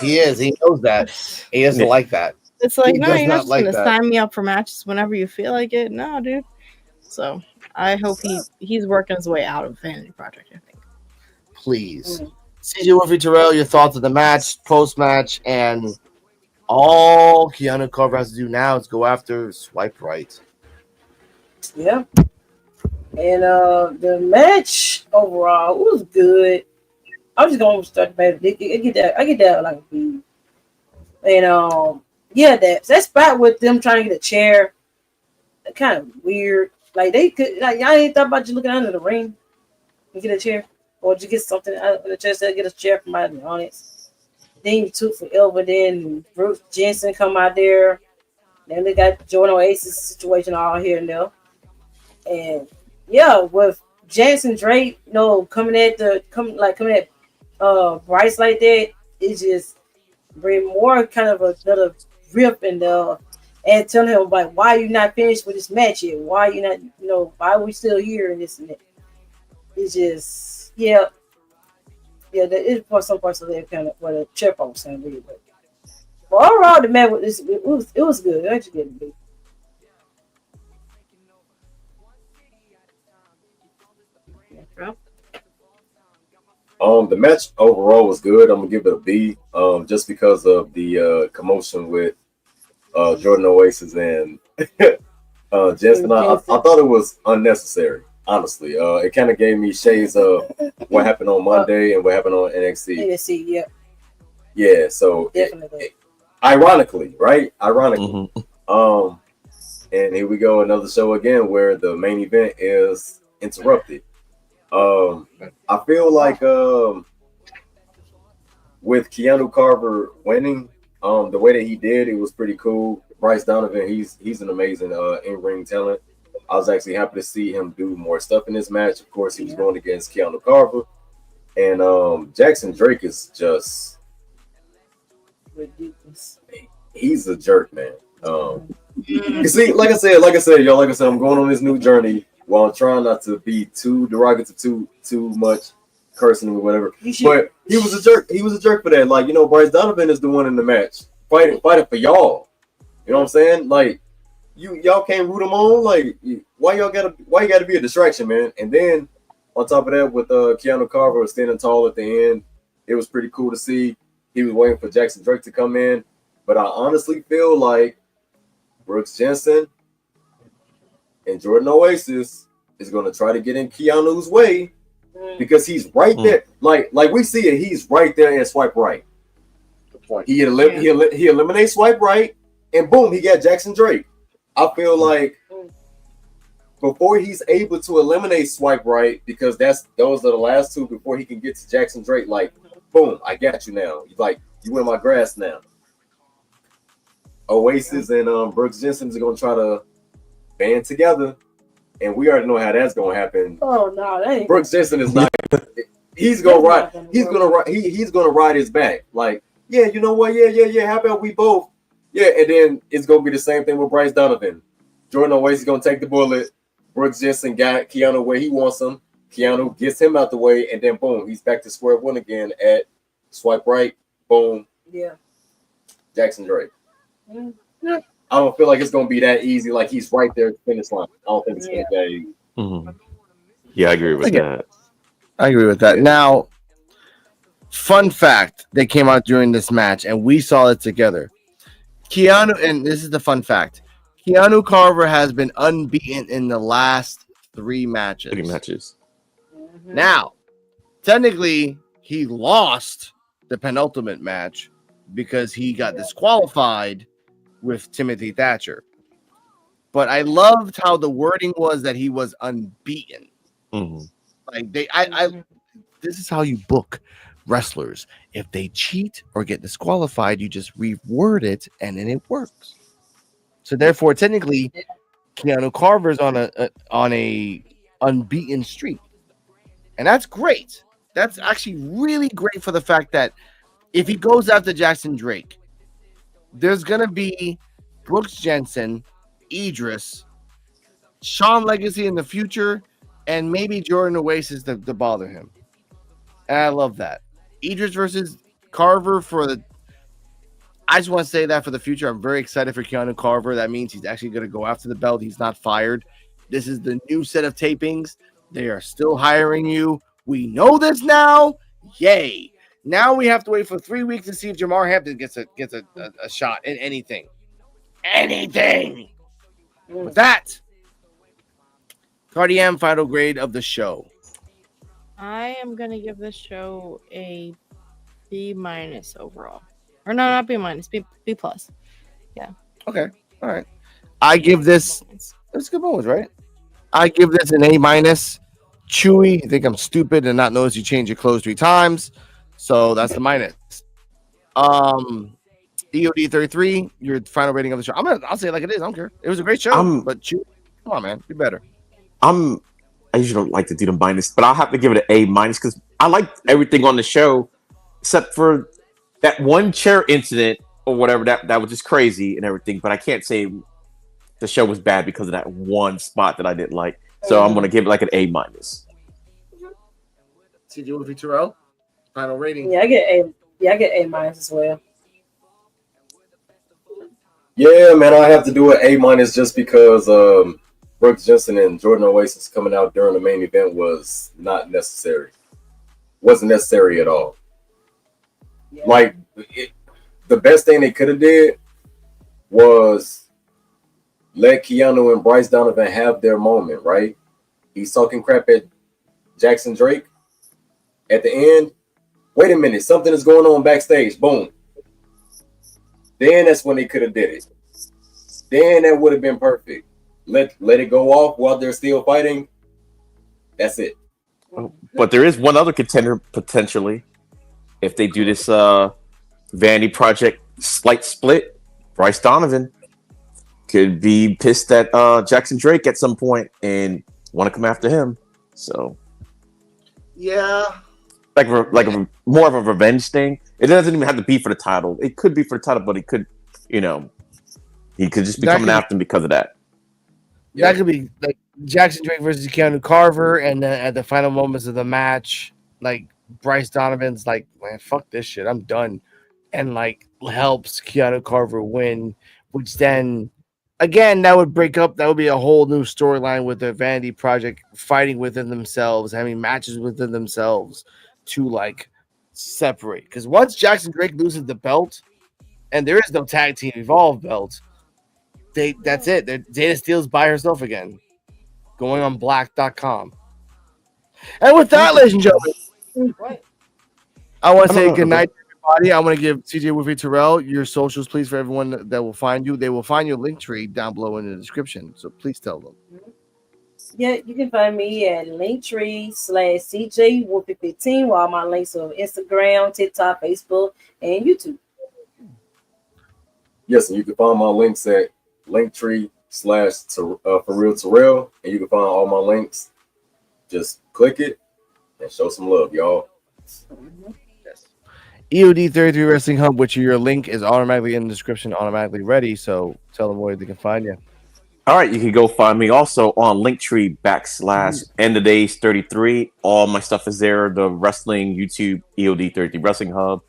He is. He knows that. He doesn't like that. It's like, He no, does you're not not just like gonna that. sign me up for matches whenever you feel like it. No, dude. So I hope he's working his way out of Vanity Project, I think. Please. Ceejaywolfy, Terrell, your thoughts of the match, post-match, and all Keanu Carver has to do now is go after Swipe Right. Yeah. And the match overall was good. I'm just gonna start the match. I get that like a B. And yeah, that spot with them trying to get a chair, kind of weird. Like they could, like y'all ain't thought about you looking under the ring and get a chair, or did you get something out of the chest that get a chair from out of the audience? Then you took forever. Then Brooks Jensen come out there. Then they got Jordan Oasis situation all here and there. And yeah, with Jackson Drake, coming at Bryce like that, it just bring more kind of another rip in there and telling him like, why you not finished with this match yet? Why you not, why are we still here and this and that? It's just there is for some parts of that kind of what a chip on saying really, but overall the match was good. It actually good to be. The match overall was good. I'm gonna give it a B. Just because of the commotion with Jordan Oasis and Jensen. I thought it was unnecessary. Honestly, it kind of gave me shades of what happened on Monday and what happened on NXT. NXT, yeah. Yeah, so definitely. Ironically, right? Ironically. And here we go, another show again where the main event is interrupted. I feel like with Keanu Carver winning, the way that he did, it was pretty cool. Bryce Donovan, he's an amazing in-ring talent. I was actually happy to see him do more stuff in this match. Of course, he was going against Keanu Carver. And Jackson Drake is just ridiculous. He's a jerk, man. You see, like I said, y'all, I'm going on this new journey while I'm trying not to be too derogatory, too much cursing or whatever. But he was a jerk. He was a jerk for that. Like, Bryce Donovan is the one in the match fighting for y'all. You know what I'm saying? Like, y'all can't root him on. Like, why you gotta be a distraction, man? And then on top of that, with Keanu Carver standing tall at the end, it was pretty cool to see. He was waiting for Jackson Drake to come in, but I honestly feel like Brooks Jensen and Jordan Oasis is going to try to get in Keanu's way because he's right there. Like we see it, he's right there in swipe right. He eliminates swipe right, and boom, he got Jackson Drake. I feel like before he's able to eliminate swipe right, because those are the last two before he can get to Jackson Drake. Like, boom, I got you now. Like, you in my grass now. Oasis and Brooks Jensen is gonna try to band together, and we already know how that's gonna happen. Oh no, that ain't. Brooks Jensen is not. He's gonna ride. He's gonna ride his back. Like, yeah, you know what? Yeah. How about we both? Yeah, and then it's gonna be the same thing with Bryce Donovan. Jordan Oasis is gonna take the bullet. Brooks Jensen got Keanu where he wants him. Keanu gets him out the way, and then boom, he's back to square one again at swipe right. Boom. Yeah. Jackson Drake. I don't feel like it's gonna be that easy. Like, he's right there at the finish line. I don't think it's gonna be that easy. Yeah, I agree with that. I agree with that. Now, fun fact that came out during this match, and we saw it together. Keanu, and this is the fun fact. Keanu Carver has been unbeaten in the last 3 matches. 3 matches. Now, technically, he lost the penultimate match because he got disqualified with Timothy Thatcher. But I loved how the wording was that he was unbeaten. Like, this is how you book wrestlers. If they cheat or get disqualified, you just reword it and then it works. So therefore, technically, Keanu Carver's on a unbeaten streak, and that's great. That's actually really great for the fact that if he goes after Jackson Drake, there's gonna be Brooks Jensen, Idris, Shawn Legacy in the future, and maybe Jordan Oasis to bother him. And I love that. Idris versus Carver I just want to say that for the future. I'm very excited for Keanu Carver. That means he's actually going to go after the belt. He's not fired. This is the new set of tapings. They are still hiring you. We know this now. Yay. Now we have to wait for 3 weeks to see if Jamar Hampton gets a shot in anything. Anything. With that, Cardiam, final grade of the show. I am going to give this show a B- overall. Or no, not B minus, B plus. Okay, all right. I give this. That's good moments, right? I give this an A minus. Chewy, you think I'm stupid and not notice you change your clothes 3 times, so that's the minus. EOD 33, your final rating of the show. I'll say it like it is. I don't care. It was a great show, but Chewy, come on, man, be better. I usually don't like to do the minus, but I'll have to give it an A minus because I liked everything on the show except for that one chair incident or whatever. That was just crazy and everything. But I can't say the show was bad because of that one spot that I didn't like. So I'm gonna give it like an A minus. Ceejaywolfy Terrell, final rating. Yeah, I get A minus as well. Yeah, man, I have to do an A minus just because Brooks Jensen and Jordan Oasis coming out during the main event was not necessary. Wasn't necessary at all. Yeah. Like the best thing they could have did was let Keanu and Bryce Donovan have their moment, right? He's talking crap at Jackson Drake at the end. Wait a minute, something is going on backstage. Boom. Then that's when they could have did it. Then that would have been perfect. Let it go off while they're still fighting. That's it. But there is one other contender potentially. If they do this Vanity Project slight split, Bryce Donovan could be pissed at Jackson Drake at some point and want to come after him. So yeah, like a more of a revenge thing. It doesn't even have to be for the title. It could be for the title, but it could, he could just be coming after him because of that. That could be like Jackson Drake versus Keanu Carver, and then at the final moments of the match, like Bryce Donovan's like, man, fuck this shit, I'm done, and like helps Keanu Carver win, which then again that would break up. That would be a whole new storyline with the Vanity Project fighting within themselves, having matches within themselves to like separate. Because once Jackson Drake loses the belt, and there is no tag team Evolve belt, that's it. Data Steel's by herself again, going on black.com. And with that, ladies and gentlemen, I want to say good night to everybody. I want to give Ceejaywolfy Terrell your socials, please, for everyone that will find you. They will find your Linktree down below in the description, so please tell them. Yeah, you can find me at Linktree/Ceejaywolfy15, while my links are Instagram, TikTok, Facebook, and YouTube. Yes, and you can find my links at Linktree/ForRealTerrell, and you can find all my links. Just click it and show some love, y'all. Yes. EOD 33 Wrestling Hub, which your link is automatically in the description, automatically ready. So tell them where they can find you. All right, you can go find me also on Linktree/EndOfDays33. All my stuff is there. The wrestling YouTube EOD 33 Wrestling Hub.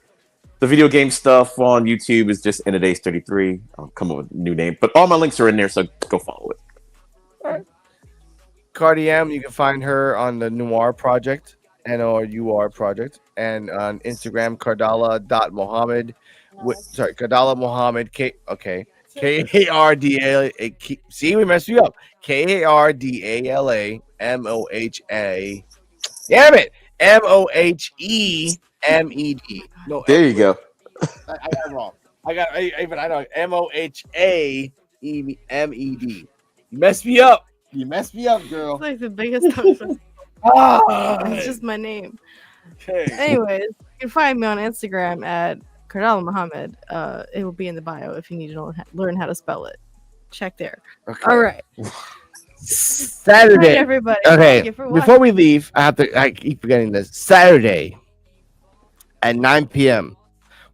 The video game stuff on YouTube is just End of Days 33. I'll come up with a new name, but all my links are in there, so go follow it. All right. Cardi M, you can find her on the Noir Project, NORUR Project, and on Instagram, Kardala.Mohammed. Kardala Mohammed. Kardala. See, we messed you up. Kardala Moha. Damn it. Mohemed. No, there you go. I got it wrong. I know Mohamed. You messed me up. You messed me up, girl. It's like the biggest time. It's just my name. Okay. Anyways, you can find me on Instagram at Kardala Muhammad. It will be in the bio if you need to learn how to spell it. Check there. Okay. All right. Saturday. Hi, everybody. Okay. Before we leave, I keep forgetting this. Saturday at 9 p.m.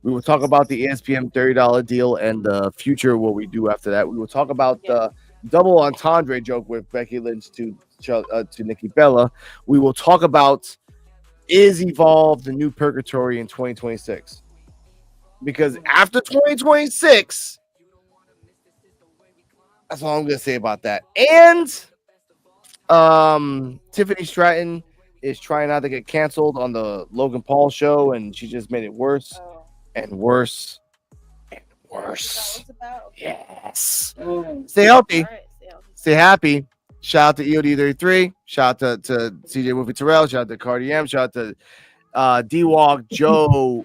we will talk about the ESPN $30 deal and the future, what we do after that. We will talk about the double entendre joke with Becky Lynch to Nikki Bella. We will talk about, is Evolve the new purgatory in 2026? Because after 2026, that's all I'm going to say about that. And Tiffany Stratton is trying not to get canceled on the Logan Paul show, and she just made it worse and worse and worse. Yes. Stay healthy. Stay happy. Shout out to EOD33. Shout out to Ceejaywolfy Terrell. Shout out to Cardi M. Shout out to D-Walk, Joe,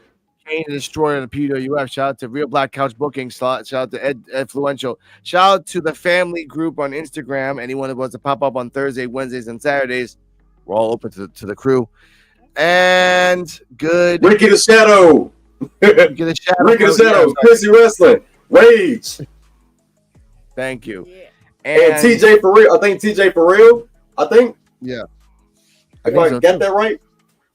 Kane the Destroyer of the PWF. Shout out to Real Black Couch Booking. Shout out to Ed Influential. Shout out to the family group on Instagram. Anyone that wants to pop up on Thursday, Wednesdays, and Saturdays, we're all open to the crew. And good. Ricky the Shadow. Ricky the Shadow. Ricky the Shadow. Chrissy Wrestling. Rage. Thank you. Yeah. And TJ for real. I think TJ for real. I think. Yeah. If I get that right.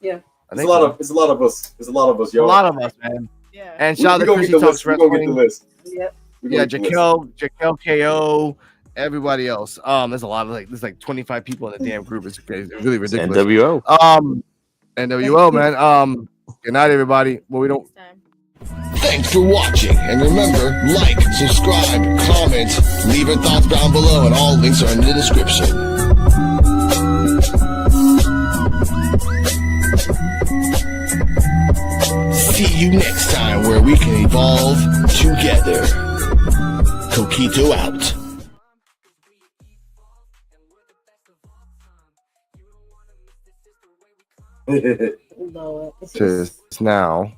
Yeah. It's a lot of us. It's a lot of us, yo. A lot of us, man. Yeah. And shout out to Chrissy Talks We're gonna get the Wrestling. list. Yep. Yeah, Jaquel KO, everybody else. There's a lot of there's like 25 people in the damn group. It's crazy. It's really ridiculous. NWO. NWO, man. Good night, everybody. Well, we don't. Next time. Thanks for watching, and remember, like, subscribe, comment, leave your thoughts down below, and all links are in the description. See you next time where we can evolve together. Coquito out. Lord. Just now.